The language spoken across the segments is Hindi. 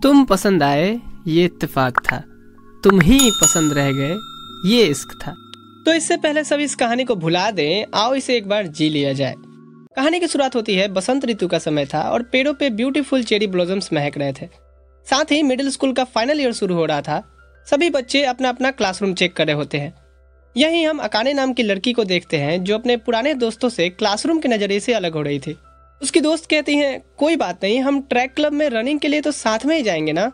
तुम पसंद आए ये इत्तेफाक था, तुम ही पसंद रह गए ये इश्क था। तो इससे पहले सब इस कहानी को भुला दें, आओ इसे एक बार जी लिया जाए। कहानी की शुरुआत होती है, बसंत ऋतु का समय था और पेड़ों पे ब्यूटीफुल चेरी ब्लॉसम्स महक रहे थे। साथ ही मिडिल स्कूल का फाइनल ईयर शुरू हो रहा था। सभी बच्चे अपना अपना क्लासरूम चेक कर रहे होते हैं। यहीं हम अकाने नाम की लड़की को देखते हैं जो अपने पुराने दोस्तों से क्लासरूम के नजरिए से अलग हो रही थी। उसकी दोस्त कहती हैं, कोई बात नहीं, हम ट्रैक क्लब में रनिंग के लिए तो साथ में ही जाएंगे ना।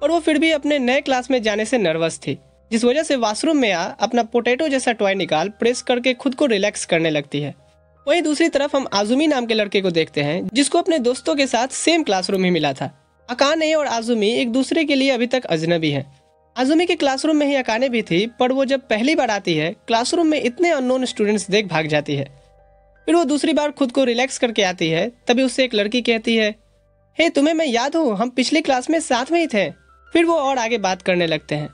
और वो फिर भी अपने नए क्लास में जाने से नर्वस थी, जिस वजह से वॉशरूम में अपना पोटैटो जैसा टॉय निकाल प्रेस करके खुद को रिलैक्स करने लगती है। वहीं दूसरी तरफ हम आजुमी नाम के लड़के को देखते हैं जिसको अपने दोस्तों के साथ सेम क्लासरूम ही मिला था। अकाने और आजुमी एक दूसरे के लिए अभी तक अजनबी हैं। आजुमी के क्लासरूम में ही अकाने भी थी, पर वो जब पहली बार आती है क्लासरूम में इतने अननोन स्टूडेंट्स देख भाग जाती है। फिर वो दूसरी बार खुद को रिलैक्स करके आती है, तभी उससे एक लड़की कहती है, हे तुम्हें मैं याद हूँ, हम पिछली क्लास में साथ में ही थे। फिर वो और आगे बात करने लगते हैं।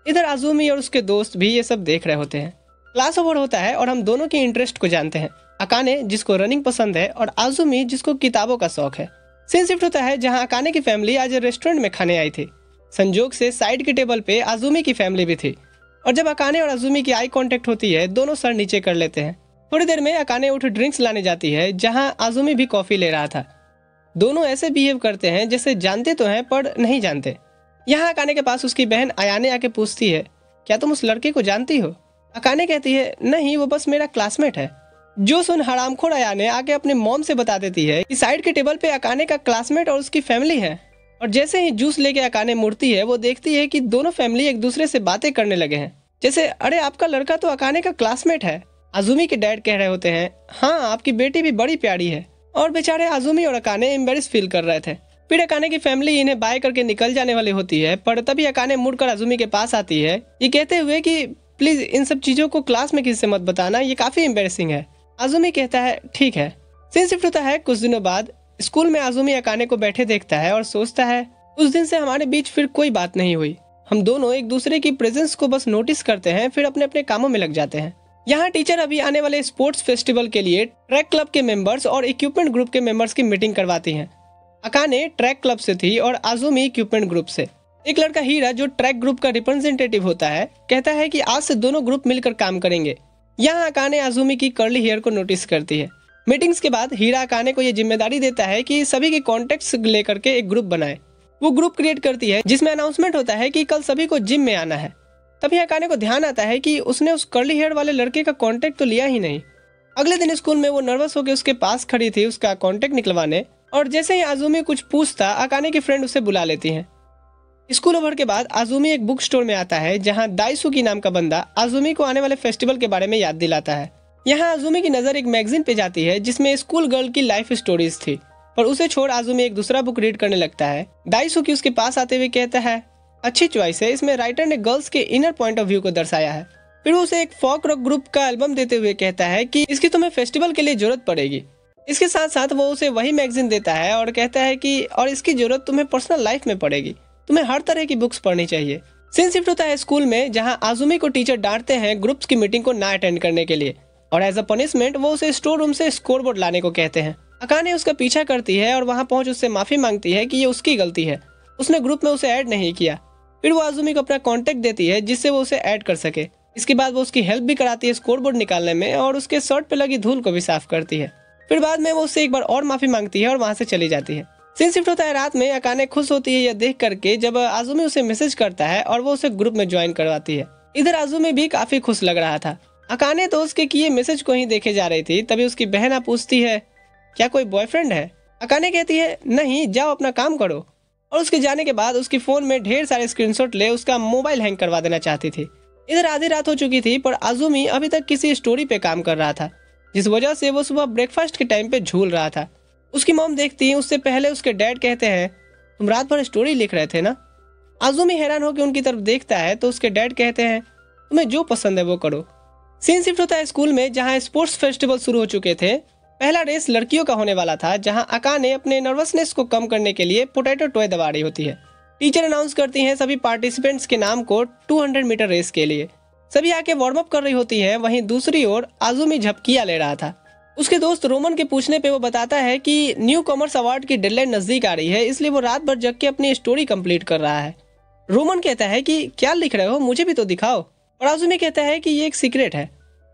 इधर आजुमी और उसके दोस्त भी ये सब देख रहे होते हैं। क्लास ओवर होता है और हम दोनों की इंटरेस्ट को जानते हैं। अकाने जिसको रनिंग पसंद है और आजुमी जिसको किताबों का शौक है। सीन शिफ्ट होता है जहाँ अकाने की फैमिली आज रेस्टोरेंट में खाने आई थी। संजोग से साइड के टेबल पे आजुमी की फैमिली भी थी और जब अकाने और आजुमी की आई कांटेक्ट होती है, दोनों सर नीचे कर लेते हैं। थोड़ी देर में अकाने उठ ड्रिंक्स लाने जाती है जहां आजुमी भी कॉफी ले रहा था। दोनों ऐसे बिहेव करते हैं जैसे जानते तो हैं पर नहीं जानते। यहाँ अकाने के पास उसकी बहन अयाने आके पूछती है, क्या तुम उस लड़के को जानती हो? अकाने कहती है, नहीं, वो बस मेरा क्लासमेट है। जो सुन हरामखोर अयाने आके अपने मॉम से बता देती है कि साइड के टेबल पे अकाने का क्लासमेट और उसकी फैमिली है। और जैसे ही जूस लेके अकाने मुड़ती है, वो देखती है कि दोनों फैमिली एक दूसरे से बातें करने लगे हैं। जैसे, अरे आपका लड़का तो अकाने का क्लासमेट है। आजुमी के डैड कह रहे होते हैं, हाँ आपकी बेटी भी बड़ी प्यारी है। और बेचारे आजुमी और अकाने एम्बेरस फील कर रहे थे। फिर अकाने की फैमिली इन्हें बाय करके निकल जाने वाली होती है, पर तभी अकाने मुड़कर आजुमी के पास आती है, ये कहते हुए कि प्लीज इन सब चीजों को क्लास में किसी से मत बताना, ये काफी एम्बेरसिंग है। आजुमी कहता है, ठीक है। सीन शिफ्ट होता है कुछ दिनों बाद। स्कूल में आजुमी अकाने को बैठे देखता है और सोचता है, उस दिन से हमारे बीच फिर कोई बात नहीं हुई। हम दोनों एक दूसरे की प्रेजेंस को बस नोटिस करते हैं, फिर अपने अपने कामों में लग जाते हैं। यहाँ टीचर अभी आने वाले स्पोर्ट्स फेस्टिवल के लिए ट्रैक क्लब के मेंबर्स और इक्विपमेंट ग्रुप के मेंबर्स की मीटिंग करवाती हैं। अकाने ट्रैक क्लब से थी और आजुमी इक्विपमेंट ग्रुप से। एक लड़का हीरा जो ट्रैक ग्रुप का रिप्रेजेंटेटिव होता है, कहता है कि आज से दोनों ग्रुप मिलकर काम करेंगे। यहाँ अकाने आजुमी की कर्ली हेयर को नोटिस करती है। मीटिंग्स के बाद हीरा अकाने को ये जिम्मेदारी देता है कि सभी के कॉन्टेक्ट्स लेकर के एक ग्रुप बनाए। वो ग्रुप क्रिएट करती है जिसमें अनाउंसमेंट होता है कि कल सभी को जिम में आना है। तभी अकाने को ध्यान आता है कि उसने उस कर्ली हेयर वाले लड़के का कांटेक्ट तो लिया ही नहीं। अगले दिन स्कूल में वो नर्वस होकर उसके पास खड़ी थी उसका कांटेक्ट निकलवाने, और जैसे ही आजुमी कुछ पूछता, अकाने की फ्रेंड उसे बुला लेती हैं। स्कूल ओवर के बाद आजुमी एक बुक स्टोर में आता है जहाँ दाइसुकी नाम का बंदा आजुमी को आने वाले फेस्टिवल के बारे में याद दिलाता है। यहाँ आजुमी की नजर एक मैगजीन पे जाती है जिसमें स्कूल गर्ल की लाइफ स्टोरीज थी, पर उसे छोड़ आजुमी एक दूसरा बुक रीड करने लगता है। दाइसुकी उसके पास आते हुए कहता है, अच्छी चॉइस है, इसमें राइटर ने गर्ल्स के इनर पॉइंट ऑफ व्यू को दर्शाया है। फिर वो उसे एक फोक रॉक ग्रुप का एल्बम देते हुए कहता है कि इसकी तुम्हें फेस्टिवल के लिए जरूरत पड़ेगी। इसके साथ साथ वो उसे वही मैगजीन देता है और कहता है कि और इसकी जरूरत तुम्हें पर्सनल लाइफ में पड़ेगी, तुम्हें हर तरह की बुक्स पढ़नी चाहिए। सीन शिफ्ट होता है स्कूल में जहाँ आजुमी को टीचर डांटते हैं ग्रुप्स की मीटिंग को ना अटेंड करने के लिए, और एज अ पनिशमेंट वो उसे स्टोर रूम से स्कोरबोर्ड लाने को कहते हैं। अकाने उसका पीछा करती है और वहाँ पहुँच उससे माफी मांगती है कि ये उसकी गलती है, उसने ग्रुप में उसे ऐड नहीं किया। फिर वो आजुमी को अपना कांटेक्ट देती है जिससे वो उसे ऐड कर सके। इसके बाद वो उसकी हेल्प भी कराती है स्कोरबोर्ड निकालने में और उसके शर्ट पे लगी धूल को भी साफ करती है। फिर बाद में वो उससे एक बार और माफी मांगती है और वहाँ से चली जाती है। सीन शिफ्ट होता है रात में। अकाने खुश होती है यह देख करके जब आजुमी उसे मैसेज करता है और वो उसे ग्रुप में ज्वाइन करवाती है। इधर आजुमी भी काफी खुश लग रहा था। अकाने तो उसके किए मैसेज को ही देखे जा रही थी, तभी उसकी बहन पूछती है, क्या कोई बॉयफ्रेंड है? अकाने कहती है, नहीं, जाओ अपना काम करो। और उसके जाने के बाद उसकी फोन में ढेर सारे स्क्रीनशॉट ले उसका मोबाइल हैंग करवा देना चाहती थी। इधर आधी रात हो चुकी थी, पर आजुमी अभी तक किसी स्टोरी पे काम कर रहा था, जिस वजह से वो सुबह ब्रेकफास्ट के टाइम पे झूल रहा था। उसकी मॉम देखती है, उससे पहले उसके डैड कहते हैं, तुम रात भर स्टोरी लिख रहे थे ना? आजुमी हैरान होकर उनकी तरफ देखता है तो उसके डैड कहते हैं, तुम्हें जो पसंद है वो करो। सीन शिफ्ट होता है स्कूल में जहाँ स्पोर्ट्स फेस्टिवल शुरू हो चुके थे। पहला रेस लड़कियों का होने वाला था जहां अकाने अपने नर्वसनेस को कम करने के लिए पोटैटो टॉय दबा रही होती है। टीचर अनाउंस करती हैं सभी पार्टिसिपेंट्स के नाम को 200 मीटर रेस के लिए। सभी आके वार्म अप कर रही होती है। वहीं दूसरी ओर आजुमी झपकियां ले रहा था। उसके दोस्त रोमन के पूछने पे वो बताता है कि न्यू कॉमर्स अवार्ड की डेडलाइन नजदीक आ रही है, इसलिए वो रात भर जग के अपनी स्टोरी कंप्लीट कर रहा है। रोमन कहता है कि क्या लिख रहे हो, मुझे भी तो दिखाओ, और आजुमी कहता है कि ये एक सीक्रेट है।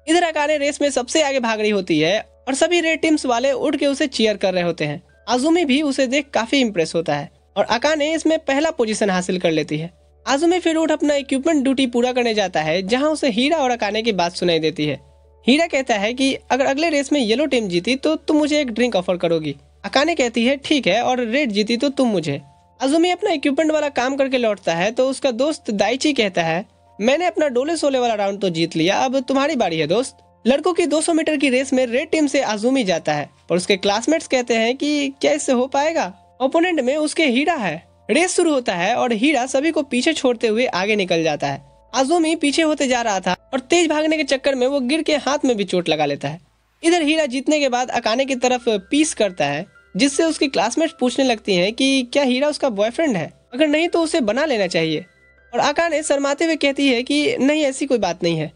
इधर अकाने रेस में सबसे आगे भाग रही होती है और सभी रेड टीम्स वाले उठ के उसे चीयर कर रहे होते हैं। आजुमी भी उसे देख काफी इम्प्रेस होता है और अकाने इसमें पहला पोजीशन हासिल कर लेती है। आजुमी फिर उठ अपना इक्विपमेंट ड्यूटी पूरा करने जाता है, जहाँ उसे हीरा और अकाने की बात सुनाई देती है। हीरा कहता है कि अगर अगले रेस में येलो टीम जीती तो तुम मुझे एक ड्रिंक ऑफर करोगी। अकाने कहती है ठीक है, और रेड जीती तो तुम मुझे। आजुमी अपना इक्विपमेंट वाला काम करके लौटता है तो उसका दोस्त दाइची कहता है मैंने अपना डोले सोले वाला राउंड तो जीत लिया, अब तुम्हारी बारी है दोस्त। लड़कों की 200 मीटर की रेस में रेड टीम से आजुमी जाता है, पर उसके क्लासमेट्स कहते हैं कि क्या इससे हो पाएगा, ओपोनेंट में उसके हीरा है। रेस शुरू होता है और हीरा सभी को पीछे छोड़ते हुए आगे निकल जाता है। आजुमी पीछे होते जा रहा था और तेज भागने के चक्कर में वो गिर के हाथ में भी चोट लगा लेता है। इधर हीरा जीतने के बाद अकाने की तरफ पीस करता है, जिससे उसकी क्लासमेट्स पूछने लगती हैं कि क्या हीरा उसका बॉयफ्रेंड है, अगर नहीं तो उसे बना लेना चाहिए। और अकाने शर्माते हुए कहती है कि नहीं, ऐसी कोई बात नहीं है।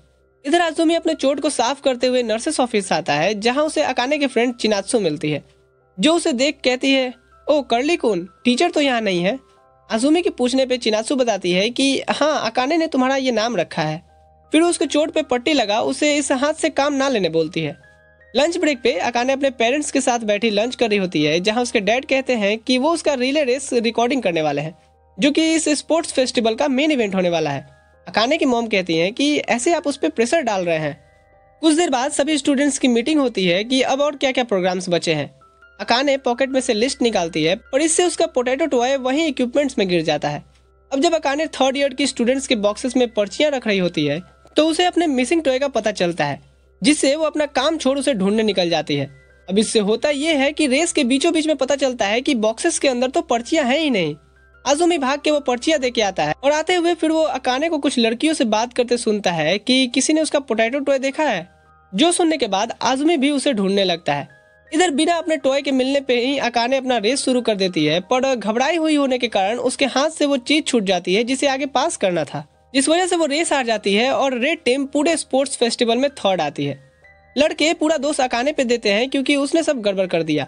इधर आजुमी अपने चोट को साफ करते हुए नर्सेस ऑफिस आता है, जहां उसे अकाने के फ्रेंड चिनात्सु मिलती है, जो उसे देख कहती है ओ कर्ली कुन, टीचर तो यहाँ नहीं है। आजुमी के पूछने पे चिनात्सु बताती है कि हाँ, अकाने ने तुम्हारा ये नाम रखा है। फिर उसके चोट पे पट्टी लगा उसे इस हाथ से काम ना लेने बोलती है। लंच ब्रेक पे अकाने अपने पेरेंट्स के साथ बैठी लंच कर रही होती है, जहां उसके डैड कहते हैं कि वो उसका रिले रेस रिकॉर्डिंग करने वाले हैं, जो कि इस स्पोर्ट्स फेस्टिवल का मेन इवेंट होने वाला है। अकाने की मॉम कहती हैं कि ऐसे आप उस पर प्रेशर डाल रहे हैं। कुछ देर बाद सभी स्टूडेंट्स की मीटिंग होती है कि अब और क्या क्या प्रोग्राम्स बचे हैं। अकाने पॉकेट में से लिस्ट निकालती है, पर इससे उसका पोटैटो टॉय वहीं इक्विपमेंट्स में गिर जाता है। अब जब अकाने थर्ड ईयर की स्टूडेंट्स के बॉक्सेस में पर्चियां रख रही होती है तो उसे अपने मिसिंग टॉय का पता चलता है, जिससे वो अपना काम छोड़ उसे ढूंढने निकल जाती है। अब इससे होता यह है कि रेस के बीचों बीच में पता चलता है कि बॉक्सेस के अंदर तो पर्चियां हैं ही नहीं। आजुमी भाग के वो पर्चियां दे के आता है और आते हुए फिर वो अकाने को कुछ लड़कियों से बात करते सुनता है कि किसी ने उसका पोटैटो टॉय देखा है, जो सुनने के बाद आजुमी भी उसे ढूंढने लगता है। इधर बिना अपने टॉय के मिलने पे ही अकाने अपना रेस शुरू कर देती है, पर घबराई हुई होने के कारण उसके हाथ से वो चीज छूट जाती है जिसे आगे पास करना था, जिस वजह से वो रेस हार जाती है और रेड टीम पूरे स्पोर्ट्स फेस्टिवल में थर्ड आती है। लड़के पूरा दोष अकाने पे देते हैं क्योंकि उसने सब गड़बड़ कर दिया,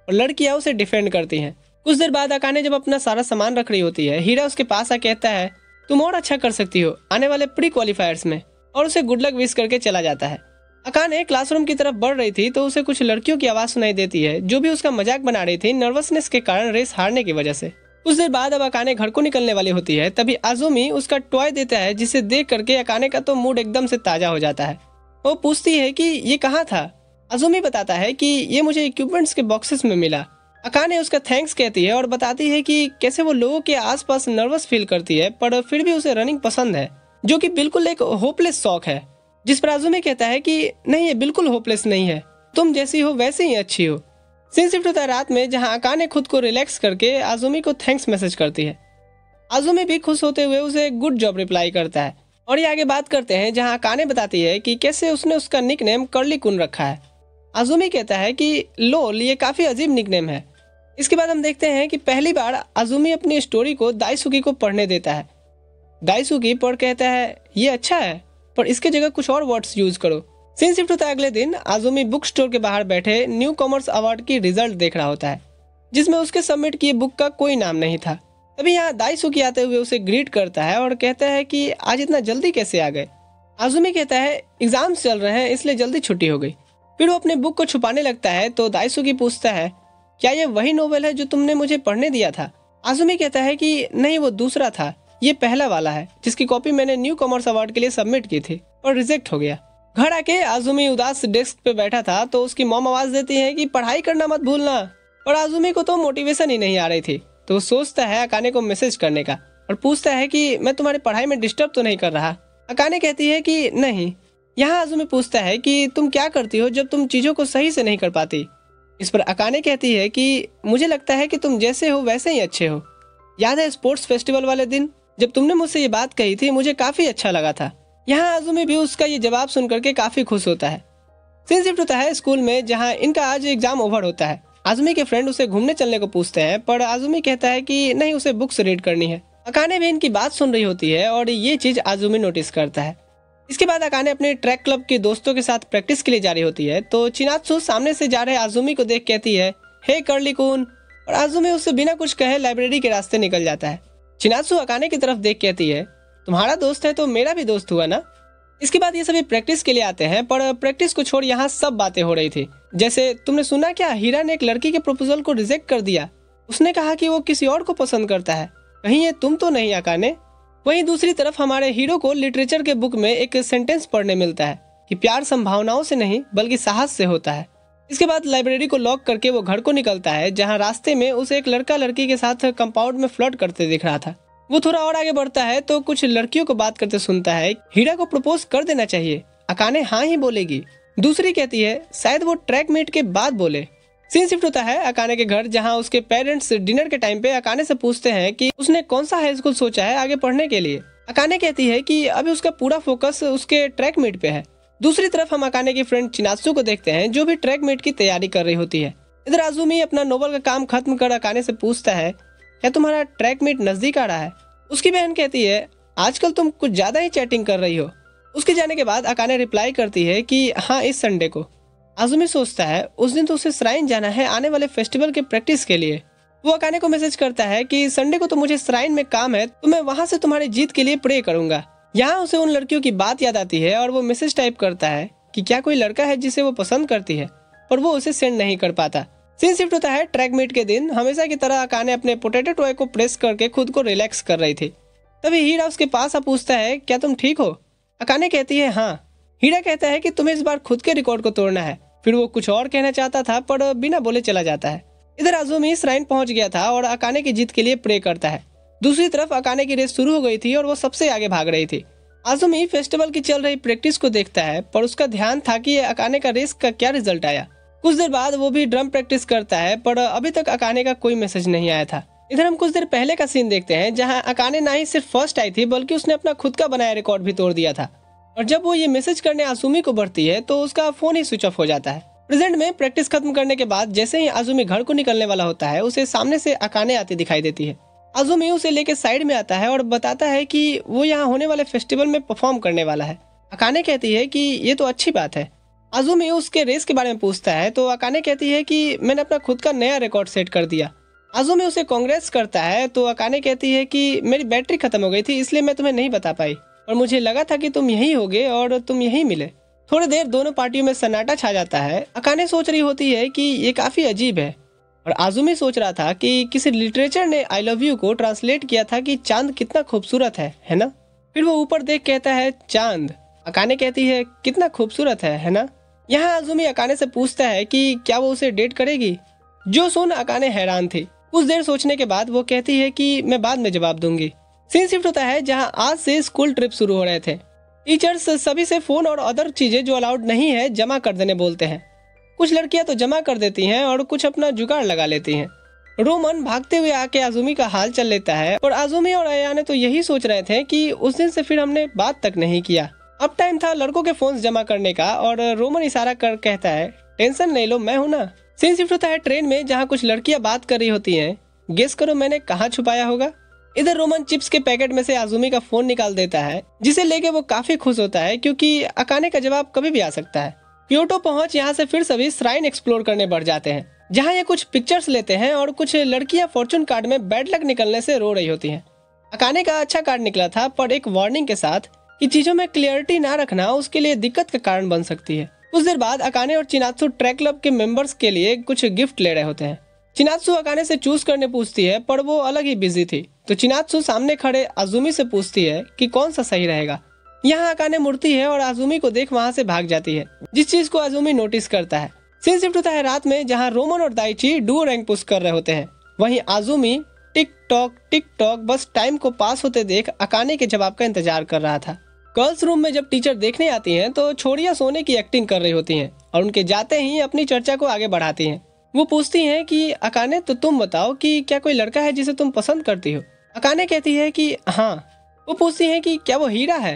और लड़कियां उसे डिफेंड करती हैं। कुछ देर बाद अकाने जब अपना सारा सामान रख रही होती है, हीरा उसके पास आ कहता है तुम और अच्छा कर सकती हो आने वाले प्री क्वालिफायर्स में, और उसे गुड लक विश करके चला जाता है। अकाने क्लासरूम की तरफ बढ़ रही थी तो उसे कुछ लड़कियों की आवाज सुनाई देती है, जो भी उसका मजाक बना रही थी नर्वसनेस के कारण रेस हारने की वजह से। कुछ देर बाद अब अकाने घर को निकलने वाली होती है, तभी आजुमी उसका टॉय देता है, जिसे देख करके अकाने का तो मूड एकदम से ताजा हो जाता है। वो पूछती है कि ये कहाँ था। आजुमी बताता है कि ये मुझे इक्विपमेंट्स के बॉक्सेस में मिला। अकाने उसका थैंक्स कहती है और बताती है कि कैसे वो लोगों के आसपास नर्वस फील करती है, पर फिर भी उसे रनिंग पसंद है, जो कि बिल्कुल एक होपलेस शौक है। जिस पर आजुमी कहता है कि नहीं, ये बिल्कुल होपलेस नहीं है, तुम जैसी हो वैसे ही अच्छी हो। सीन शिफ्ट होता है रात में, जहां अकाने खुद को रिलैक्स करके आजुमी को थैंक्स मैसेज करती है। आजुमी भी खुश होते हुए उसे गुड जॉब रिप्लाई करता है, और ये आगे बात करते हैं जहां अकाने बताती है कि कैसे उसने उसका निकनेम कर्ली कुन रखा है। आजुमी कहता है कि लोल, ये काफी अजीब निकनेम है। इसके बाद हम देखते हैं कि पहली बार आजुमी अपनी स्टोरी को दाइसुकी को पढ़ने देता है। दाइसुकी पढ़ कहता है ये अच्छा है, पर इसके जगह कुछ और वर्ड्स यूज करो। सीन शिफ्ट होता है अगले दिन। आजुमी बुक स्टोर के बाहर बैठे न्यू कॉमर्स अवार्ड की रिजल्ट देख रहा होता है, जिसमें उसके सबमिट किए बुक का कोई नाम नहीं था। तभी यहाँ दाइसुकी आते हुए उसे ग्रीट करता है और कहता है कि आज इतना जल्दी कैसे आ गए। आजुमी कहता है एग्जाम्स चल रहे हैं इसलिए जल्दी छुट्टी हो गई। फिर वो अपने बुक को छुपाने लगता है तो दाइसुकी पूछता है क्या ये वही नोवेल है जो तुमने मुझे पढ़ने दिया था। आजुमी कहता है कि नहीं, वो दूसरा था, ये पहला वाला है, जिसकी कॉपी मैंने न्यू कॉमर्स अवार्ड के लिए सबमिट की थी और रिजेक्ट हो गया। घर आके आजुमी उदास डेस्क पे बैठा था तो उसकी मॉम आवाज देती है कि पढ़ाई करना मत भूलना, और आजुमी को तो मोटिवेशन ही नहीं आ रही थी, तो वो सोचता है अकाने को मैसेज करने का और पूछता है कि मैं तुम्हारी पढ़ाई में डिस्टर्ब तो नहीं कर रहा। अकाने कहती है कि नहीं। यहाँ आजुमी पूछता है कि तुम क्या करती हो जब तुम चीजों को सही से नहीं कर पाती। इस पर अकाने कहती है कि मुझे लगता है कि तुम जैसे हो वैसे ही अच्छे हो। याद है स्पोर्ट्स फेस्टिवल वाले दिन जब तुमने मुझसे ये बात कही थी, मुझे काफी अच्छा लगा था। यहाँ आजुमी भी उसका ये जवाब सुन करके काफी खुश होता है। सीन शिफ्ट होता है स्कूल में, जहाँ इनका आज एग्जाम ओवर होता है। आजुमी के फ्रेंड उसे घूमने चलने को पूछते हैं, पर आजुमी कहता है कि नहीं, उसे बुक्स रीड करनी है। अकाने भी इनकी बात सुन रही होती है और ये चीज आजुमी नोटिस करता है। इसके बाद अकाने अपने ट्रैक क्लब के दोस्तों के साथ प्रैक्टिस के लिए जा रही होती है तो चिनात्सु सामने से जा रहे आजुमी को देख कहती है, हे कर्ली कुन, और आजुमी उससे बिना कुछ कहे लाइब्रेरी के रास्ते निकल जाता है। चिनात्सु अकाने की तरफ देख कहती है, तुम्हारा दोस्त है तो मेरा भी दोस्त हुआ ना। इसके बाद ये सभी प्रैक्टिस के लिए आते हैं, पर प्रैक्टिस को छोड़ यहाँ सब बातें हो रही थी। जैसे, तुमने सुना क्या, हीरा ने एक लड़की के प्रपोजल को रिजेक्ट कर दिया। उसने कहा कि वो किसी और को पसंद करता है। कहीं ये तुम तो नहीं अकाने? वहीं दूसरी तरफ हमारे हीरो को लिटरेचर के बुक में एक सेंटेंस पढ़ने मिलता है कि प्यार संभावनाओं से नहीं बल्कि साहस से होता है। इसके बाद लाइब्रेरी को लॉक करके वो घर को निकलता है, जहाँ रास्ते में उसे एक लड़का लड़की के साथ कंपाउंड में फ्लर्ट करते दिख रहा था। वो थोड़ा और आगे बढ़ता है तो कुछ लड़कियों को बात करते सुनता है, हीरा को प्रपोज कर देना चाहिए। अकाने हाँ ही बोलेगी। दूसरी कहती है शायद वो ट्रैक मीट के बाद बोले। सीन शिफ्ट होता है अकाने के घर, जहां उसके पेरेंट्स डिनर के टाइम पे अकाने से पूछते हैं कि उसने कौन सा हाई स्कूल सोचा है आगे पढ़ने के लिए। अकाने कहती है कि अभी उसका पूरा फोकस उसके ट्रैक मीट पे है। दूसरी तरफ हम अकाने की फ्रेंड चिनात्सु को देखते हैं, जो भी ट्रैक मीट की तैयारी कर रही होती है। इधर आजुमी अपना नोवेल का काम खत्म कर अकाने से पूछता है, क्या तुम्हारा ट्रैक मीट नजदीक आ रहा है? उसकी बहन कहती है, आजकल तुम कुछ ज्यादा ही चैटिंग कर रही हो। उसके जाने के बाद अकाने रिप्लाई करती है कि हाँ, इस संडे को। आजुमी सोचता है उस दिन तो उसे श्राइन जाना है आने वाले फेस्टिवल के प्रैक्टिस के लिए। वो अकाने को मैसेज करता है कि संडे को तो मुझे श्राइन में काम है, तो मैं वहां से तुम्हारी जीत के लिए प्रे करूंगा। यहाँ उसे उन लड़कियों की बात याद आती है और वो मैसेज टाइप करता है कि क्या कोई लड़का है जिसे वो पसंद करती है, और वो उसे सेंड नहीं कर पाता। सीन शिफ्ट होता है ट्रैक मीट के दिन। हमेशा की तरह अकाने अपने पोटैटो टॉय को प्रेस करके खुद को रिलैक्स कर रही थी। तभी हीरा उसके पास आ पूछता है, क्या तुम ठीक हो? अकाने कहती है हाँ। हीरा कहता है कि तुम्हें इस बार खुद के रिकॉर्ड को तोड़ना है। फिर वो कुछ और कहना चाहता था पर बिना बोले चला जाता है। इधर आजुमी श्राइन पहुंच गया था और अकाने की जीत के लिए प्रे करता है। दूसरी तरफ अकाने की रेस शुरू हो गई थी और वो सबसे आगे भाग रही थी। आजुमी फेस्टिवल की चल रही प्रैक्टिस को देखता है, पर उसका ध्यान था कि अकाने का रेस का क्या रिजल्ट आया। कुछ देर बाद वो भी ड्रम प्रैक्टिस करता है, पर अभी तक अकाने का कोई मैसेज नहीं आया था। इधर हम कुछ देर पहले का सीन देखते हैं, जहां अकाने ना ही सिर्फ फर्स्ट आई थी बल्कि उसने अपना खुद का बनाया रिकॉर्ड भी तोड़ दिया था। और जब वो ये मैसेज करने आजुमी को बढ़ती है तो उसका फोन ही स्विच ऑफ हो जाता है। प्रेजेंट में प्रैक्टिस खत्म करने के बाद जैसे ही आजुमी घर को निकलने वाला होता है, उसे सामने से अकाने आती दिखाई देती है। आजुमी उसे लेके साइड में आता है और बताता है कि वो यहाँ होने वाले फेस्टिवल में परफॉर्म करने वाला है। अकाने कहती है कि ये तो अच्छी बात है। आजुमी उसके रेस के बारे में पूछता है तो अकाने कहती है कि मैंने अपना खुद का नया रिकॉर्ड सेट कर दिया। आजुमी उसे कांग्रेस करता है तो अकाने कहती है कि मेरी बैटरी खत्म हो गई थी, इसलिए मैं तुम्हें नहीं बता पाई, और मुझे लगा था कि तुम यही होगे और तुम यही मिले। थोड़ी देर दोनों पार्टियों में सन्नाटा छा जाता है। अकाने सोच रही होती है कि ये काफी अजीब है, और आजुमी सोच रहा था कि किसी लिटरेचर ने आई लव यू को ट्रांसलेट किया था कि चांद कितना खूबसूरत है ना। फिर वो ऊपर देख कहता है चांद। अकाने कहती है कितना खूबसूरत है ना। यहाँ आजुमी अकाने से पूछता है कि क्या वो उसे डेट करेगी। जो सुन अकाने हैरान थी। कुछ देर सोचने के बाद वो कहती है कि मैं बाद में जवाब दूंगी। सीन शिफ्ट होता है जहाँ आज से स्कूल ट्रिप शुरू हो रहे थे। टीचर्स सभी से फोन और अदर चीजें जो अलाउड नहीं है जमा कर देने बोलते हैं। कुछ लड़कियां तो जमा कर देती हैं और कुछ अपना जुगाड़ लगा लेती हैं। रोमन भागते हुए आके आजुमी का हाल चल लेता है, और आजुमी और अयाने तो यही सोच रहे थे कि उस दिन से फिर हमने बात तक नहीं किया। अब टाइम था लड़कों के फोन जमा करने का, और रोमन इशारा कर कहता है टेंशन नहीं लो, मैं हूँ ना। सीन शिफ्ट होता है ट्रेन में, जहाँ कुछ लड़कियां बात कर रही होती हैं। गेस करो मैंने कहाँ छुपाया होगा। इधर रोमन चिप्स के पैकेट में से आजुमी का फोन निकाल देता है, जिसे लेके वो काफी खुश होता है क्योंकि अकाने का जवाब कभी भी आ सकता है। क्योटो पहुंच यहाँ से फिर सभी श्राइन एक्सप्लोर करने बढ़ जाते हैं, जहाँ ये कुछ पिक्चर्स लेते हैं और कुछ लड़कियां फॉर्चून कार्ड में बैड लक निकलने से रो रही होती हैं। अकाने का अच्छा कार्ड निकला था, पर एक वार्निंग के साथ कि चीजों में क्लियरिटी ना रखना उसके लिए दिक्कत का कारण बन सकती है। कुछ देर बाद अकाने और चिनात्सु ट्रैक क्लब के मेंबर्स के लिए कुछ गिफ्ट ले रहे होते हैं। चिनात्सु अकाने से चूज करने पूछती है, पर वो अलग ही बिजी थी, तो चिनात्सु सामने खड़े आजुमी से पूछती है कि कौन सा सही रहेगा। यहाँ अकाने मुड़ती है और आजुमी को देख वहाँ से भाग जाती है, जिस चीज को आजुमी नोटिस करता है। सीन शिफ्ट होता है रात में, जहाँ रोमन और दाइची डुओ रैंक पुश कर रहे होते हैं। वहीं आजुमी टिक टॉक बस टाइम को पास होते देख अकाने के जवाब का इंतजार कर रहा था। गर्ल्स रूम में जब टीचर देखने आती हैं तो छोड़ियां सोने की एक्टिंग कर रही होती हैं और उनके जाते ही अपनी चर्चा को आगे बढ़ाती हैं। वो पूछती हैं कि अकाने तो तुम बताओ कि क्या कोई लड़का है जिसे तुम पसंद करती हो। अकाने कहती है कि हाँ। वो पूछती हैं कि क्या वो हीरा है।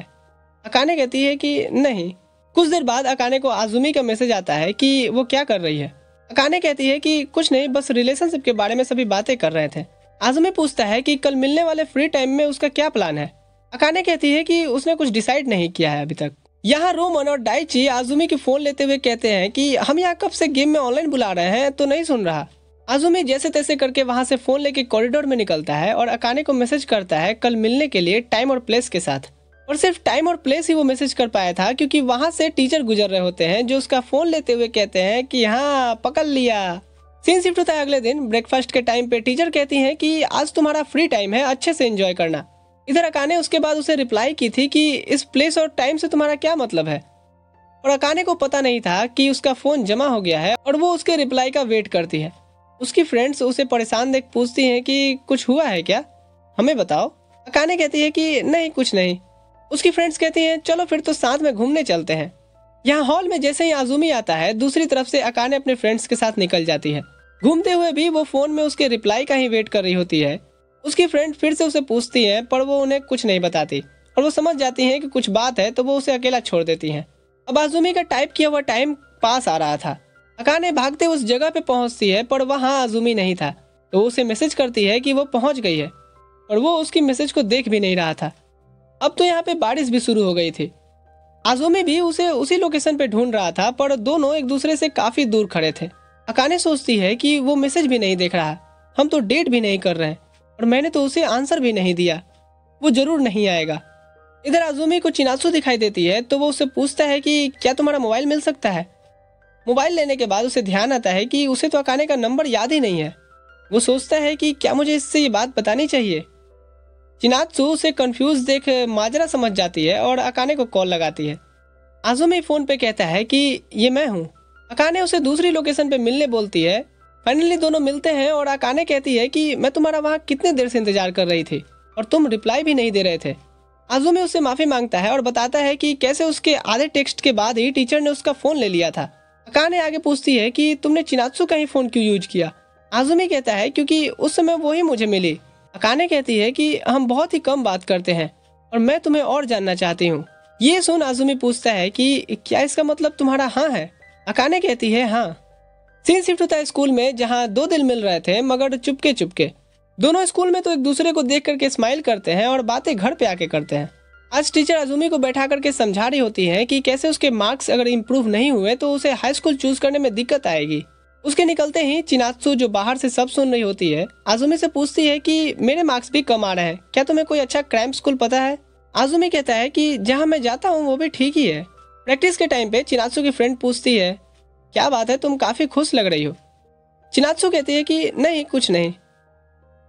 अकाने कहती है कि नहीं। कुछ देर बाद अकाने को आजुमी का मैसेज आता है कि वो क्या कर रही है। अकाने कहती है कि कुछ नहीं, बस रिलेशनशिप के बारे में सभी बातें कर रहे थे। आजुमी पूछता है कि कल मिलने वाले फ्री टाइम में उसका क्या प्लान है। अकाने कहती है कि उसने कुछ डिसाइड नहीं किया है अभी तक। यहाँ रोमन और डाइची आजुमी की फोन लेते हुए कहते हैं कि हम यहाँ कब से गेम में ऑनलाइन बुला रहे हैं तो नहीं सुन रहा। आजुमी जैसे तैसे करके वहाँ से फोन लेके कॉरिडोर में निकलता है और अकाने को मैसेज करता है कल मिलने के लिए टाइम और प्लेस के साथ। और सिर्फ टाइम और प्लेस ही वो मैसेज कर पाया था क्योंकि वहाँ से टीचर गुजर रहे होते हैं जो उसका फोन लेते हुए कहते हैं कि हाँ पकड़ लिया। सीन शिफ्ट होता है अगले दिन। ब्रेकफास्ट के टाइम पे टीचर कहती हैं कि आज तुम्हारा फ्री टाइम है, अच्छे से एंजॉय करना। इधर अकाने उसके बाद उसे रिप्लाई की थी कि इस प्लेस और टाइम से तुम्हारा क्या मतलब है। और अकाने को पता नहीं था कि उसका फोन जमा हो गया है और वो उसके रिप्लाई का वेट करती है। उसकी फ्रेंड्स उसे परेशान देख पूछती हैं कि कुछ हुआ है क्या, हमें बताओ। अकाने कहती है कि नहीं कुछ नहीं। उसकी फ्रेंड्स कहती हैं चलो फिर तो साथ में घूमने चलते हैं। यहाँ हॉल में जैसे ही आजुमी आता है दूसरी तरफ से अकाने अपने फ्रेंड्स के साथ निकल जाती है। घूमते हुए भी वो फोन में उसके रिप्लाई का ही वेट कर रही होती है। उसकी फ्रेंड फिर से उसे पूछती हैं पर वो उन्हें कुछ नहीं बताती और वो समझ जाती हैं कि कुछ बात है तो वो उसे अकेला छोड़ देती हैं। अब आजुमी का टाइप किया हुआ टाइम पास आ रहा था। अकाने भागते उस जगह पे पहुंचती है पर वहाँ आजुमी नहीं था तो उसे मैसेज करती है कि वो पहुंच गई है और वो उसकी मैसेज को देख भी नहीं रहा था। अब तो यहाँ पे बारिश भी शुरू हो गई थी। आजुमी भी उसे उसी लोकेशन पे ढूंढ रहा था पर दोनों एक दूसरे से काफी दूर खड़े थे। अकाने सोचती है कि वो मैसेज भी नहीं देख रहा, हम तो डेट भी नहीं कर रहे हैं और मैंने तो उसे आंसर भी नहीं दिया, वो जरूर नहीं आएगा। इधर आजुमी को चिनात्सु दिखाई देती है तो वो उससे पूछता है कि क्या तुम्हारा मोबाइल मिल सकता है। मोबाइल लेने के बाद उसे ध्यान आता है कि उसे तो अकाने का नंबर याद ही नहीं है। वो सोचता है कि क्या मुझे इससे ये बात बतानी चाहिए। चिनात्सु उसे कंफ्यूज देख माजरा समझ जाती है और अकाने को कॉल लगाती है। आजुमी फोन पे कहता है कि ये मैं हूँ। अकाने उसे दूसरी लोकेशन पे मिलने बोलती है। फाइनली दोनों मिलते हैं और अकाने कहती है कि मैं तुम्हारा वहाँ कितने देर से इंतजार कर रही थी और तुम रिप्लाई भी नहीं दे रहे थे। आजुमी उससे माफी मांगता है और बताता है कि कैसे उसके आधे टेक्स्ट के बाद ही टीचर ने उसका फोन ले लिया था। अकाने आगे पूछती है कि तुमने चिनात्सु का ही फोन क्यों यूज किया। आजुमी कहता है क्योंकि उस समय वो ही मुझे मिली। अकाने कहती है कि हम बहुत ही कम बात करते हैं और मैं तुम्हें और जानना चाहती हूँ। ये सुन आजुमी पूछता है कि क्या इसका मतलब तुम्हारा हाँ है। अकाने कहती है हाँ। सीन शिफ्ट होता है स्कूल में जहाँ दो दिल मिल रहे थे मगर चुपके चुपके। दोनों स्कूल में तो एक दूसरे को देख करके स्माइल करते हैं और बातें घर पे आके करते हैं। आज टीचर आजुमी को बैठा करके समझा रही होती है कि कैसे उसके मार्क्स अगर इम्प्रूव नहीं हुए तो उसे हाई स्कूल चूज करने में दिक्कत आएगी। उसके निकलते ही चिनात्सु जो बाहर से सब सुन रही होती है आजुमी से पूछती है कि मेरे मार्क्स भी कम आ रहे हैं, क्या तुम्हें कोई अच्छा क्राइम स्कूल पता है। आजुमी कहता है कि जहाँ मैं जाता हूँ वो भी ठीक ही है। प्रैक्टिस के टाइम पे चिनात्सु की फ्रेंड पूछती है क्या बात है, तुम काफी खुश लग रही हो। चिनात्सु कहती है कि नहीं कुछ नहीं।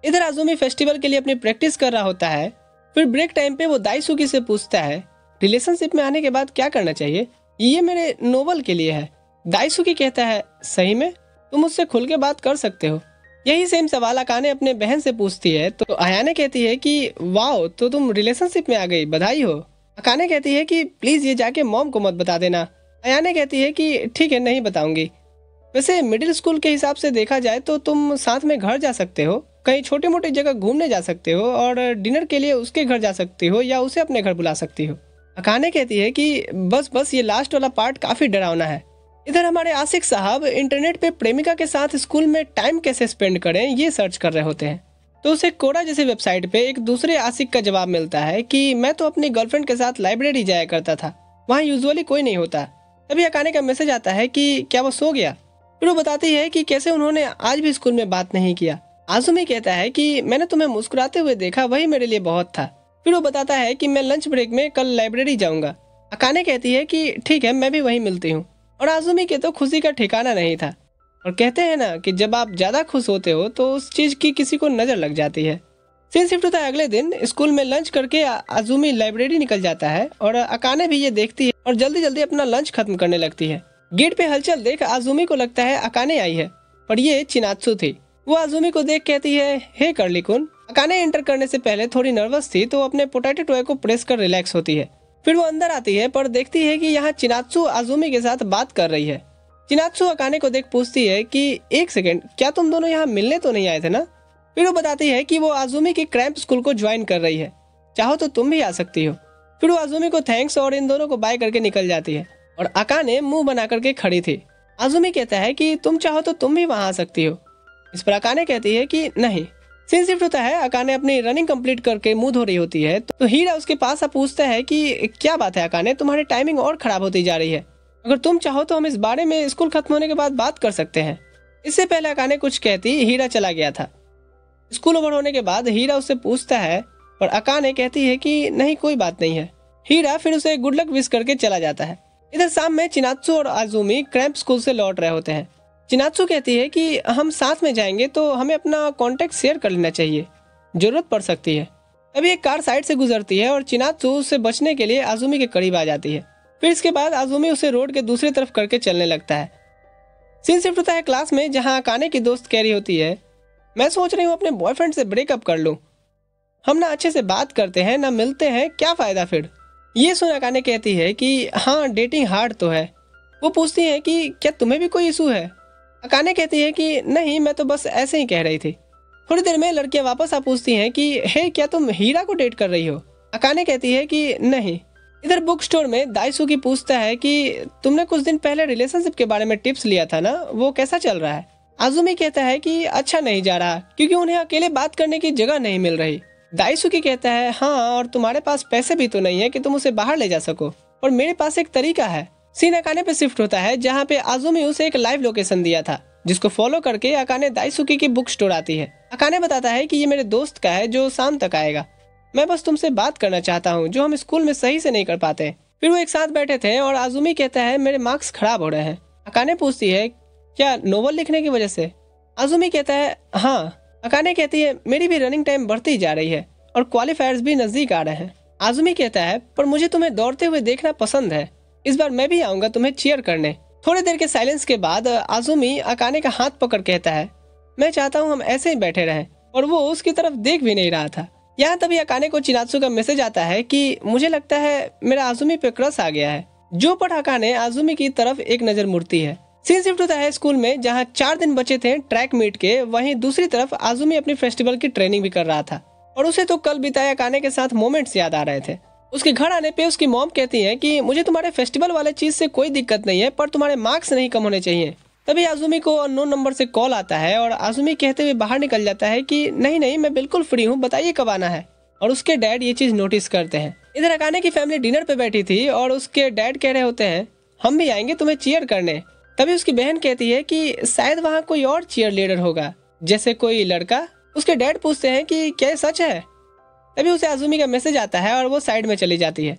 इधर आजुमी फेस्टिवल के लिए अपनी प्रैक्टिस कर रहा होता है। फिर ब्रेक टाइम पे वो दाइसुकी से पूछता है रिलेशनशिप में आने के बाद क्या करना चाहिए, ये मेरे नोवेल के लिए है। दाइसुकी कहता है सही में, तुम मुझसे खुल के बात कर सकते हो। यही सेम सवाल अकाने अपने बहन से पूछती है तो अयाने कहती है कि वाओ तो तुम रिलेशनशिप में आ गई, बधाई हो। अकाने कहती है कि प्लीज ये जाके मॉम को मत बता देना। अयाने कहती है कि ठीक है नहीं बताऊंगी। वैसे मिडिल स्कूल के हिसाब से देखा जाए तो तुम साथ में घर जा सकते हो, कहीं छोटी मोटी जगह घूमने जा सकते हो और डिनर के लिए उसके घर जा सकती हो या उसे अपने घर बुला सकती हो। अकाने कहती है कि बस ये लास्ट वाला पार्ट काफी डरावना है। इधर हमारे आशिक साहब इंटरनेट पे प्रेमिका के साथ स्कूल में टाइम कैसे स्पेंड करें ये सर्च कर रहे होते हैं तो उसे कोरा जैसे वेबसाइट पे एक दूसरे आशिक का जवाब मिलता है कि मैं तो अपनी गर्लफ्रेंड के साथ लाइब्रेरी जाया करता था, वहाँ यूजुअली कोई नहीं होता। तभी अकाने का मैसेज आता है कि क्या वो सो गया। फिर वो बताती है कि कैसे उन्होंने आज भी स्कूल में बात नहीं किया। आजुमी कहता है कि मैंने तुम्हें मुस्कुराते हुए देखा, वही मेरे लिए बहुत था। फिर वो बताता है कि मैं लंच ब्रेक में कल लाइब्रेरी जाऊंगा। अकाने कहती है कि ठीक है मैं भी वहीं मिलती हूँ। और आजुमी के तो खुशी का ठिकाना नहीं था। और कहते हैं ना कि जब आप ज्यादा खुश होते हो तो उस चीज की किसी को नजर लग जाती है। सीन शिफ्ट होता है अगले दिन। स्कूल में लंच करके आजुमी लाइब्रेरी निकल जाता है और अकाने भी ये देखती है और जल्दी जल्दी अपना लंच खत्म करने लगती है। गेट पे हलचल देख आजुमी को लगता है अकाने आई है पर ये चिनात्सु थी। वो आजुमी को देख कहती है हे कर्ली कुन। अकाने एंटर करने से पहले थोड़ी नर्वस थी तो अपने पोटैटो टॉय को प्रेस कर रिलैक्स होती है। फिर वो अंदर आती है पर देखती है कि यहाँ चिनात्सु आजुमी के साथ बात कर रही है। चिनात्सु अकाने को देख पूछती है कि एक सेकंड, क्या तुम दोनों यहाँ मिलने तो नहीं आए थे ना। फिर वो बताती है कि वो आजुमी के क्रैम्प स्कूल को ज्वाइन कर रही है, चाहो तो तुम भी आ सकती हो। फिर वो आजुमी को थैंक्स और इन दोनों को बाय करके निकल जाती है और अकाने मुंह बना करके खड़ी थी। आजुमी कहता है कि तुम चाहो तो तुम भी वहाँ आ सकती हो। इस पर अकाने कहती है कि नहीं, सीन शिफ्ट होता है, अकाने अपनी रनिंग कंप्लीट करके मुंह धो रही होती है तो हीरा उसके पास पूछता है कि क्या बात है अकाने, तुम्हारी टाइमिंग और खराब होती जा रही है। अगर तुम चाहो तो हम इस बारे में स्कूल खत्म होने के बाद बात कर सकते हैं। इससे पहले अकाने कुछ कहती हीरा चला गया था। स्कूल ओवर होने के बाद हीरा उससे पूछता है पर अकाने कहती है कि नहीं कोई बात नहीं है। हीरा फिर उसे गुड लक विश करके चला जाता है। इधर शाम में चिनात्सु और आजुमी क्रैम्प स्कूल से लौट रहे होते हैं। चिनात्सु कहती है कि हम साथ में जाएंगे तो हमें अपना कांटेक्ट शेयर कर लेना चाहिए, जरूरत पड़ सकती है। तभी एक कार साइड से गुजरती है और चिनात्सु उससे बचने के लिए आजुमी के करीब आ जाती है। फिर इसके बाद आजुमी उसे रोड के दूसरी तरफ करके चलने लगता है। सीन शिफ्ट होता है क्लास में, जहाँ अकाने की दोस्त कह रही होती है मैं सोच रही हूँ अपने बॉयफ्रेंड से ब्रेकअप कर लूँ। हम ना अच्छे से बात करते हैं ना मिलते हैं, क्या फायदा फिर। ये सुन अकाने कहती है कि हाँ डेटिंग हार्ड तो है। वो पूछती है कि क्या तुम्हें भी कोई इशू है। अकाने कहती है कि नहीं मैं तो बस ऐसे ही कह रही थी। थोड़ी देर में लड़कियां वापस आ पूछती हैं कि हे क्या तुम हीरा को डेट कर रही हो। अकाने कहती है कि नहीं। इधर बुक स्टोर में दाइसुकी पूछता है कि तुमने कुछ दिन पहले रिलेशनशिप के बारे में टिप्स लिया था ना, वो कैसा चल रहा है। आजुमी कहता है कि अच्छा नहीं जा रहा क्योंकि उन्हें अकेले बात करने की जगह नहीं मिल रही। दाइसुकी कहता है हाँ और तुम्हारे पास पैसे भी तो नहीं है कि तुम उसे बाहर ले जा सको, और मेरे पास एक तरीका है। सीन अकाने पे शिफ्ट होता है जहाँ पे आजुमी उसे एक लाइव लोकेशन दिया था, जिसको फॉलो करके अकाने दाइसुकी की बुक स्टोर आती है। अकाने बताता है कि ये मेरे दोस्त का है जो शाम तक आएगा। मैं बस तुमसे बात करना चाहता हूँ जो हम स्कूल में सही से नहीं कर पाते। फिर वो एक साथ बैठे थे और आजुमी कहता है मेरे मार्क्स खराब हो रहे हैं। अकाने पूछती है क्या नोवेल लिखने की वजह से। आजुमी कहता है हाँ। अकाने कहती है मेरी भी रनिंग टाइम बढ़ती जा रही है और क्वालिफायर्स भी नजदीक आ रहे हैं। आजुमी कहता है पर मुझे तुम्हें दौड़ते हुए देखना पसंद है, इस बार मैं भी आऊंगा तुम्हें चीयर करने। थोड़ी देर के साइलेंस के बाद आजुमी अकाने का हाथ पकड़ कहता है मैं चाहता हूँ हम ऐसे ही बैठे रहें, और वो उसकी तरफ देख भी नहीं रहा था। यहाँ तभी अकाने को चिनात्सु का मैसेज आता है कि मुझे लगता है मेरा आजुमी पे क्रश आ गया है। जो पढ़ अकाने आजुमी की तरफ एक नजर मुड़ती है। सीन शिफ्ट होता है स्कूल में, जहाँ 4 दिन बचे थे ट्रैक मीट के। वहीं दूसरी तरफ आजुमी अपनी फेस्टिवल की ट्रेनिंग भी कर रहा था और उसे तो कल बिताए अकाने के साथ मोमेंट्स याद आ रहे थे। उसके घर आने पे उसकी मॉम कहती है कि मुझे तुम्हारे फेस्टिवल वाले चीज से कोई दिक्कत नहीं है, पर तुम्हारे मार्क्स नहीं कम होने चाहिए। तभी आजुमी को अननोन नंबर से कॉल आता है और आजुमी कहते हुए बाहर निकल जाता है कि नहीं नहीं मैं बिल्कुल फ्री हूँ, बताइए कब आना है। और उसके डैड ये चीज नोटिस करते हैं। इधर अकाने की फैमिली डिनर पे बैठी थी और उसके डैड कह रहे होते हैं हम भी आएंगे तुम्हें चीयर करने। तभी उसकी बहन कहती है कि शायद वहाँ कोई और चीयर लीडर होगा, जैसे कोई लड़का। उसके डैड पूछते हैं कि क्या सच है। तभी उसे आजुमी का मैसेज आता है और वो साइड में चली जाती है,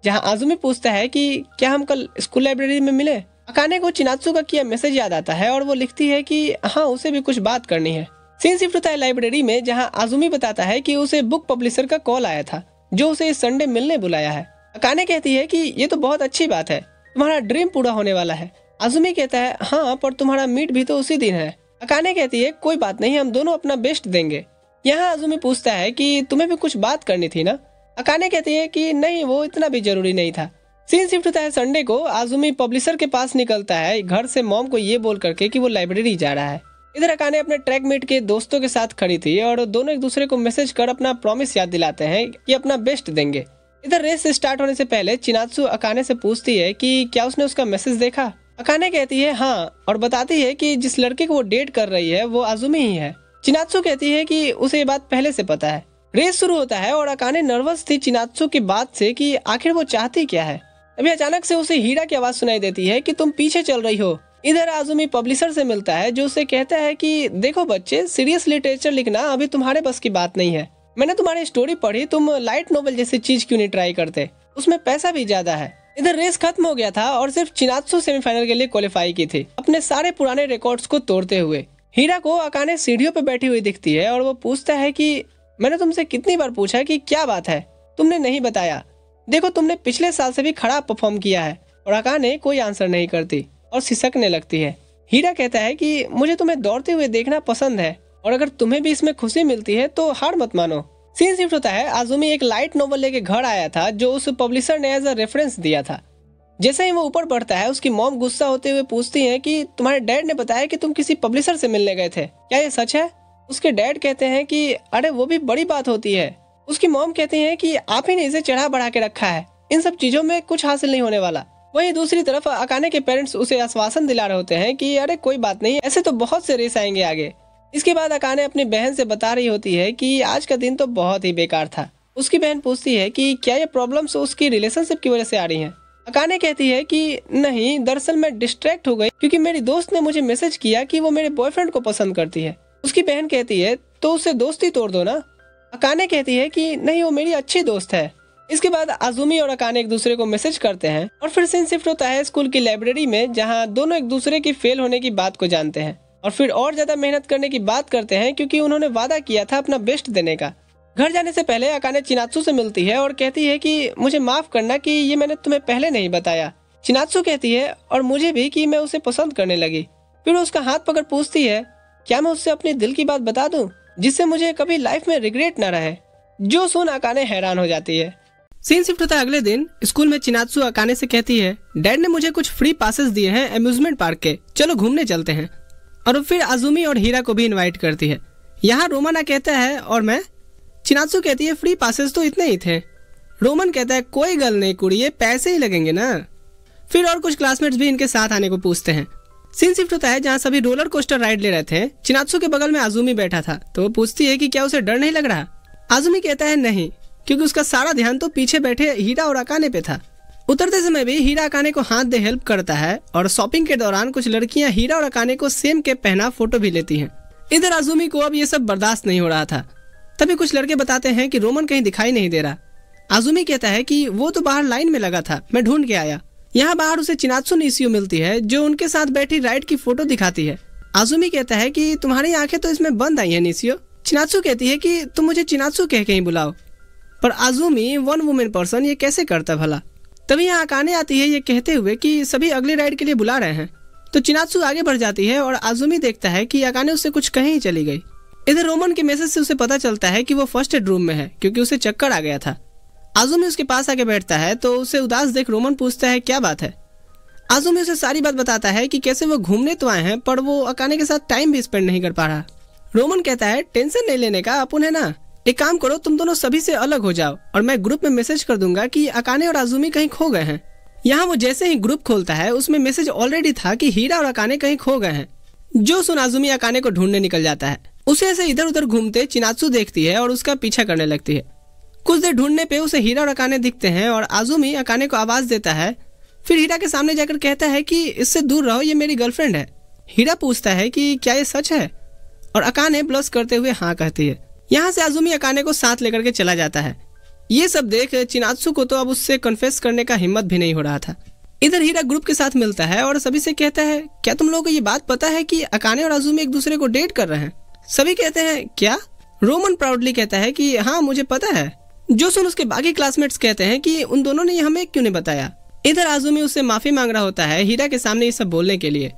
जहाँ आजुमी पूछता है कि क्या हम कल स्कूल लाइब्रेरी में मिले। अकाने को चिनात्सु का किया मैसेज याद आता है और वो लिखती है कि हाँ उसे भी कुछ बात करनी है। सीन शिफ्ट होता है लाइब्रेरी में, जहाँ आजुमी बताता है कि उसे बुक पब्लिशर का कॉल आया था जो उसे इस संडे मिलने बुलाया है। अकाने कहती है कि ये तो बहुत अच्छी बात है, तुम्हारा ड्रीम पूरा होने वाला है। आजुमी कहता है हाँ पर तुम्हारा मीट भी तो उसी दिन है। अकाने कहती है कोई बात नहीं, हम दोनों अपना बेस्ट देंगे। यहाँ आजुमी पूछता है कि तुम्हें भी कुछ बात करनी थी ना। अकाने कहती है कि नहीं वो इतना भी जरूरी नहीं था। सीन शिफ्ट होता है संडे को। आजुमी पब्लिशर के पास निकलता है घर से मॉम को ये बोल करके कि वो लाइब्रेरी जा रहा है। इधर अकाने अपने ट्रैक मीट के दोस्तों के साथ खड़ी थी और दोनों एक दूसरे को मैसेज कर अपना प्रॉमिस याद दिलाते हैं कि अपना बेस्ट देंगे। इधर रेस स्टार्ट होने से पहले चिनात्सु अकाने से पूछती है कि क्या उसने उसका मैसेज देखा। अकाने कहती है हाँ और बताती है कि जिस लड़के को वो डेट कर रही है वो आजुमी ही है। चिनात्सु कहती है कि उसे ये बात पहले से पता है। रेस शुरू होता है और अकाने नर्वस थी चिनात्सु की बात से कि आखिर वो चाहती क्या है। अभी अचानक से उसे हीरा की आवाज सुनाई देती है कि तुम पीछे चल रही हो। इधर आजुमी पब्लिशर से मिलता है जो उसे कहता है कि देखो बच्चे, सीरियस लिटरेचर लिखना अभी तुम्हारे बस की बात नहीं है। मैंने तुम्हारी स्टोरी पढ़ी, तुम लाइट नोवेल जैसी चीज क्यों नहीं ट्राई करते, उसमें पैसा भी ज्यादा है। इधर रेस खत्म हो गया था और सिर्फ चिनात्सु सेमीफाइनल के लिए क्वालिफाई की थी, अपने सारे पुराने रिकॉर्ड्स को तोड़ते हुए। हीरा को अकाने सीढ़ियों पे बैठी हुई दिखती है और वो पूछता है कि मैंने तुमसे कितनी बार पूछा कि क्या बात है, तुमने नहीं बताया। देखो तुमने पिछले साल से भी खराब परफॉर्म किया है। और अकाने कोई आंसर नहीं करती और सिसकने लगती है। हीरा कहता है कि मुझे तुम्हें दौड़ते हुए देखना पसंद है और अगर तुम्हें भी इसमें खुशी मिलती है तो हार मत मानो। सीन शिफ्ट होता है। आजुमी एक लाइट नोवेल लेके घर आया था जो उस पब्लिशर ने एज अ रेफरेंस दिया था। जैसे ही वो ऊपर बढ़ता है उसकी मॉम गुस्सा होते हुए पूछती है कि तुम्हारे डैड ने बताया कि तुम किसी पब्लिशर से मिलने गए थे, क्या ये सच है। उसके डैड कहते हैं कि अरे वो भी बड़ी बात होती है। उसकी मॉम कहती है कि आप ही ने इसे चढ़ा बढ़ा के रखा है, इन सब चीजों में कुछ हासिल नहीं होने वाला। वहीं दूसरी तरफ अकाने के पेरेंट्स उसे आश्वासन दिला रहे होते हैं कि अरे कोई बात नहीं, ऐसे तो बहुत से रेस आएंगे आगे। इसके बाद अकाने अपनी बहन से बता रही होती है कि आज का दिन तो बहुत ही बेकार था। उसकी बहन पूछती है कि क्या ये प्रॉब्लम्स उसकी रिलेशनशिप की वजह से आ रही हैं। अकाने कहती है कि नहीं, दरअसल मैं डिस्ट्रैक्ट हो गई क्योंकि मेरी दोस्त ने मुझे मैसेज किया कि वो मेरे बॉयफ्रेंड को पसंद करती है। उसकी बहन कहती है तो उससे दोस्ती तोड़ दो ना। अकाने कहती है कि नहीं, वो मेरी अच्छी दोस्त है। इसके बाद आजुमी और अकाने एक दूसरे को मैसेज करते हैं और फिर सीन शिफ्ट होता है स्कूल की लाइब्रेरी में, जहाँ दोनों एक दूसरे की फेल होने की बात को जानते हैं और फिर और ज्यादा मेहनत करने की बात करते हैं क्योंकि उन्होंने वादा किया था अपना बेस्ट देने का। घर जाने से पहले अकाने चिनात्सु से मिलती है और कहती है कि मुझे माफ करना कि ये मैंने तुम्हें पहले नहीं बताया। चिनात्सु कहती है और मुझे भी कि मैं उसे पसंद करने लगी। फिर उसका हाथ पकड़ पूछती है क्या मैं उससे अपने दिल की बात बता दूं जिससे मुझे कभी लाइफ में रिग्रेट न रहे। जो सुन अकाने हैरान हो जाती है। सीन शिफ्ट होता है अगले दिन स्कूल में। चिनात्सु अकाने से कहती है डैड ने मुझे कुछ फ्री पासेस दिए हैं अम्यूजमेंट पार्क के, चलो घूमने चलते हैं। और फिर आजुमी और हीरा को भी इनवाइट करती है। यहाँ रोमन कहता है और मैं। चिनात्सु कहती है फ्री पासेस तो इतने ही थे। रोमन कहता है कोई गल नहीं कुड़ी, ये पैसे ही लगेंगे ना। फिर और कुछ क्लासमेट्स भी इनके साथ आने को पूछते हैं। सीन शिफ्ट होता है जहाँ सभी रोलर कोस्टर राइड ले रहे थे। चिनात्सु के बगल में आजुमी बैठा था तो वो पूछती है कि क्या उसे डर नहीं लग रहा। आजुमी कहता है नहीं, क्योंकि उसका सारा ध्यान तो पीछे बैठे हीरा और अकाने पे था। उतरते समय भी हीरा अकाने को हाथ दे हेल्प करता है और शॉपिंग के दौरान कुछ लड़कियां हीरा और अकाने को सेम कैप पहना फोटो भी लेती हैं। इधर आजुमी को अब ये सब बर्दाश्त नहीं हो रहा था। तभी कुछ लड़के बताते हैं कि रोमन कहीं दिखाई नहीं दे रहा। आजुमी कहता है कि वो तो बाहर लाइन में लगा था, मैं ढूंढ के आया। यहाँ बाहर उसे चिनात्सु निशियो मिलती है जो उनके साथ बैठी राइड की फोटो दिखाती है। आजुमी कहता है कि तुम्हारी आंखें तो इसमें बंद आई है निशियो। चिनात्सु कहती है कि तुम मुझे चिनात्सु कह के ही बुलाओ, पर आजुमी वन वुमेन पर्सन ये कैसे करता भला। तभी यहाँ अकाने आती है ये कहते हुए कि सभी अगली राइड के लिए बुला रहे हैं। तो चिनात्सु आगे बढ़ जाती है और आजुमी देखता है कि अकाने उससे कुछ कहीं ही चली गई। इधर रोमन के मैसेज से उसे पता चलता है कि वो फर्स्ट एड रूम में है क्योंकि उसे चक्कर आ गया था। आजुमी उसके पास आके बैठता है तो उसे उदास देख रोमन पूछता है क्या बात है। आजुमी उसे सारी बात बताता है कि कैसे वो घूमने तो आए हैं पर वो अकाने के साथ टाइम भी स्पेंड नहीं कर पा रहा। रोमन कहता है टेंशन नहीं लेने का, अपन है ना, एक काम करो तुम दोनों सभी से अलग हो जाओ और मैं ग्रुप में मैसेज कर दूंगा कि अकाने और आजुमी कहीं खो गए हैं। यहाँ वो जैसे ही ग्रुप खोलता है उसमें मैसेज ऑलरेडी था कि हीरा और अकाने कहीं खो गए हैं। जो सुन आजुमी अकाने को ढूंढने निकल जाता है। उसे ऐसे इधर उधर घूमते चिनात्सु देखती है और उसका पीछा करने लगती है। कुछ देर ढूंढने पे उसे हीरा और अकाने दिखते हैं और आजुमी अकाने को आवाज देता है। फिर हीरा के सामने जाकर कहता है कि इससे दूर रहो, ये मेरी गर्लफ्रेंड है। हीरा पूछता है कि क्या ये सच है और अकाने ब्लश करते हुए हाँ कहती है। यहाँ से आजुमी अकाने को साथ लेकर के चला जाता है। ये सब देख चिनात्सु को तो अब उससे कन्फेस करने का हिम्मत भी नहीं हो रहा था। इधर हीरा ग्रुप के साथ मिलता है और सभी से कहता है क्या तुम लोगों को ये बात पता है कि अकाने और आजुमी एक दूसरे को डेट कर रहे हैं। सभी कहते हैं क्या। रोमन प्राउडली कहता है कि हाँ मुझे पता है। जो सुन उसके बाकी क्लासमेट्स कहते हैं कि उन दोनों ने हमें क्यों नहीं बताया। इधर आजुमी उससे माफी मांग रहा होता है हीरा के सामने ये सब बोलने के लिए।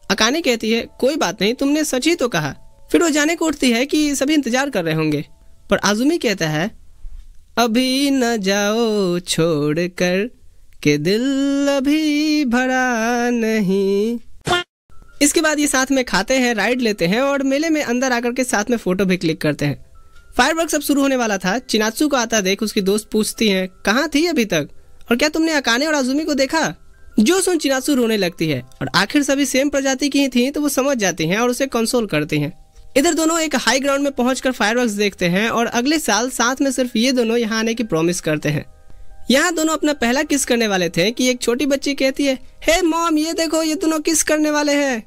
अकाने कहती है कोई बात नहीं, तुमने सच ही तो कहा। फिर वो जाने को उठती है कि सभी इंतजार कर रहे होंगे, पर आजुमी कहता है अभी न जाओ छोड़ कर के दिल अभी भरा नहीं। इसके बाद ये साथ में खाते हैं, राइड लेते हैं और मेले में अंदर आकर के साथ में फोटो भी क्लिक करते हैं। फायरवर्क्स अब शुरू होने वाला था। चिनात्सु को आता देख उसकी दोस्त पूछती है कहाँ थी अभी तक और क्या तुमने अकाने और आजुमी को देखा। जो सुन चिनात्सु रोने लगती है और आखिर सभी सेम प्रजाति की ही थी तो वो समझ जाती हैं और उसे कंसोल करती हैं। इधर दोनों एक हाई ग्राउंड में पहुंचकर फायरवर्क्स देखते हैं और अगले साल साथ में सिर्फ ये दोनों यहाँ आने की प्रॉमिस करते हैं। यहाँ दोनों अपना पहला किस करने वाले थे कि एक छोटी बच्ची कहती है हे मॉम ये देखो ये दोनों किस करने वाले हैं,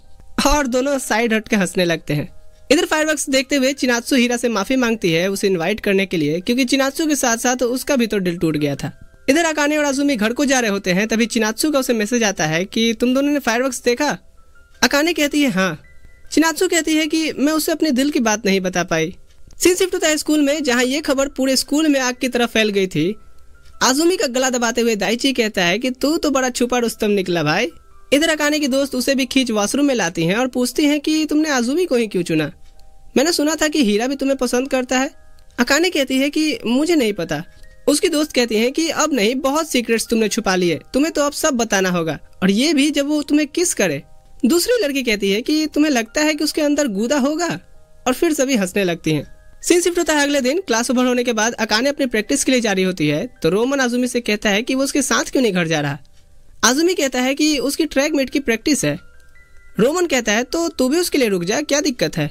और दोनों साइड हट के हंसने लगते हैं। इधर फायरवर्क्स देखते हुए चिनात्सु हीरा से माफी मांगती है उसे इनवाइट करने के लिए, क्योंकि चिनात्सु के साथ साथ उसका भी तो दिल टूट गया था। इधर अकाने और आजुमी घर को जा रहे होते हैं तभी चिनात्सु का उसे मैसेज आता है कि तुम दोनों ने फायरवर्क्स देखा। अकाने कहती है हाँ। चिनात्सु कहती है कि मैं उसे अपने दिल की बात नहीं बता पाई। सीन शिफ्ट होता है स्कूल में, जहाँ ये खबर पूरे स्कूल में आग की तरह फैल गई थी। आजुमी का गला दबाते हुए दाइची कहता है कि तू तो बड़ा छुपा रुस्तम निकला भाई। इधर अकाने की दोस्त उसे भी खींच वॉशरूम में लाती हैं और पूछती हैं कि तुमने आजुमी को ही क्यों चुना, मैंने सुना था कि हीरा भी तुम्हें पसंद करता है। अकाने कहती है कि मुझे नहीं पता। उसकी दोस्त कहती है कि अब नहीं, बहुत सीक्रेट्स तुमने छुपा लिए, तुम्हें तो अब सब बताना होगा, और ये भी जब वो तुम्हें किस करे। दूसरी लड़की कहती है कि तुम्हें लगता है कि उसके अंदर गूदा होगा, और फिर सभी हंसने लगती हैं। सीन शिफ्ट होता है अगले दिन। क्लास ओवर होने के बाद अकाने अपनी प्रैक्टिस के लिए जा रही होती है तो रोमन आजुमी से कहता है कि वो उसके साथ क्यों नहीं घर जा रहा। आजुमी कहता है कि उसकी ट्रैक मीट की प्रैक्टिस है। रोमन कहता है तो तू भी उसके लिए रुक जा, क्या दिक्कत है।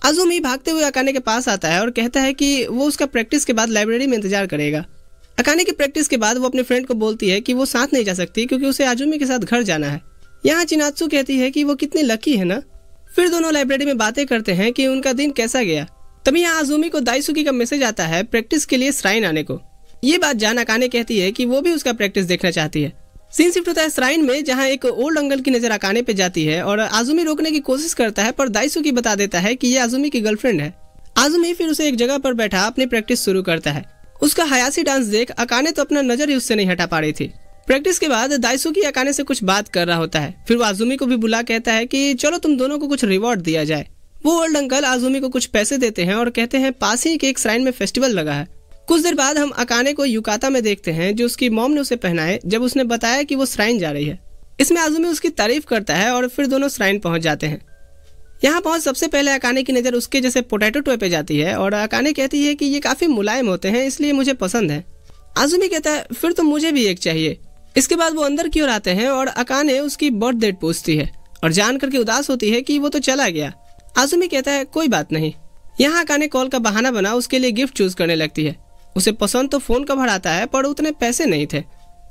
आजुमी भागते हुए अकाने के पास आता है और कहता है कि वो उसका प्रैक्टिस के बाद लाइब्रेरी में इंतजार करेगा। अकाने की प्रैक्टिस के बाद वो अपने फ्रेंड को बोलती है कि वो साथ नहीं जा सकती क्योंकि उसे आजुमी के साथ घर जाना है। यहाँ चिनात्सु कहती है कि वो कितनी लकी है ना। फिर दोनों लाइब्रेरी में बातें करते हैं कि उनका दिन कैसा गया। तभी यहाँ आजुमी को दाइसुकी का मैसेज आता है प्रैक्टिस के लिए श्राइन आने को। ये बात जान अकाने कहती है कि वो भी उसका प्रैक्टिस देखना चाहती है। सीन शिफ्ट होता है श्राइन में, जहाँ एक ओल्ड अंकल की नजर अकाने पे जाती है और आजुमी रोकने की कोशिश करता है, पर दाइसुकी बता देता है कि ये आजुमी की गर्लफ्रेंड है। आजुमी फिर उसे एक जगह पर बैठा अपनी प्रैक्टिस शुरू करता है। उसका हायासी डांस देख अकाने तो अपना नजर ही उससे नहीं हटा पा रही थी। प्रैक्टिस के बाद दाइसुकी अकाने से कुछ बात कर रहा होता है। फिर वो आजुमी को भी बुला कहता है कि चलो तुम दोनों को कुछ रिवॉर्ड दिया जाए। वो ओल्ड अंकल आजुमी को कुछ पैसे देते हैं और कहते हैं पास ही के एक श्राइन में फेस्टिवल लगा है। कुछ देर बाद हम अकाने को युकाता में देखते हैं जो उसकी मॉम ने उसे पहनाए जब उसने बताया कि वो श्राइन जा रही है। इसमें आजुमी उसकी तारीफ करता है और फिर दोनों श्राइन पहुंच जाते हैं। यहाँ पहुंच सबसे पहले अकाने की नज़र उसके जैसे पोटैटो टॉय पे जाती है और अकाने कहती है कि ये काफी मुलायम होते हैं इसलिए मुझे पसंद है। आजुमी कहता है फिर तो मुझे भी एक चाहिए। इसके बाद वो अंदर की ओर आते हैं और अकाने उसकी बर्थ डेट पूछती है और जान करके उदास होती है कि वो तो चला गया। आजुमी कहता है कोई बात नहीं। यहाँ अकाने कॉल का बहाना बना उसके लिए गिफ्ट चूज करने लगती है। उसे पसंद तो फोन कवर आता है पर उतने पैसे नहीं थे।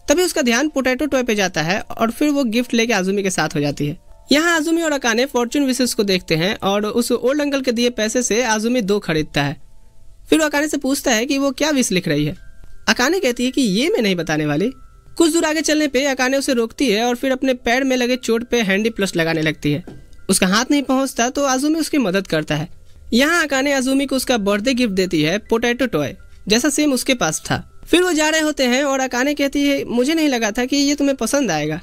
तभी उसका ध्यान पोटैटो टॉय पे जाता है और फिर वो गिफ्ट लेके आजुमी के साथ हो जाती है। यहाँ आजुमी और अकाने फॉर्चून विशेष को देखते हैं और उस ओल्ड अंकल के दिए पैसे से आजुमी 2 खरीदता है। फिर वो अकाने से पूछता है कि वो क्या विश लिख रही है। अकाने कहती है कि ये मैं नहीं बताने वाली। कुछ दूर आगे चलने पे अकाने उसे रोकती है और फिर अपने पैर में लगे चोट पे हैंडी प्लस लगाने लगती है। उसका हाथ नहीं पहुंचता तो आजुमी उसकी मदद करता है। यहाँ अकाने आजुमी को उसका बर्थडे गिफ्ट देती है पोटैटो टॉय जैसा सेम उसके पास था। फिर वो जा रहे होते हैं और अकाने कहती है मुझे नहीं लगा था कि ये तुम्हें पसंद आएगा।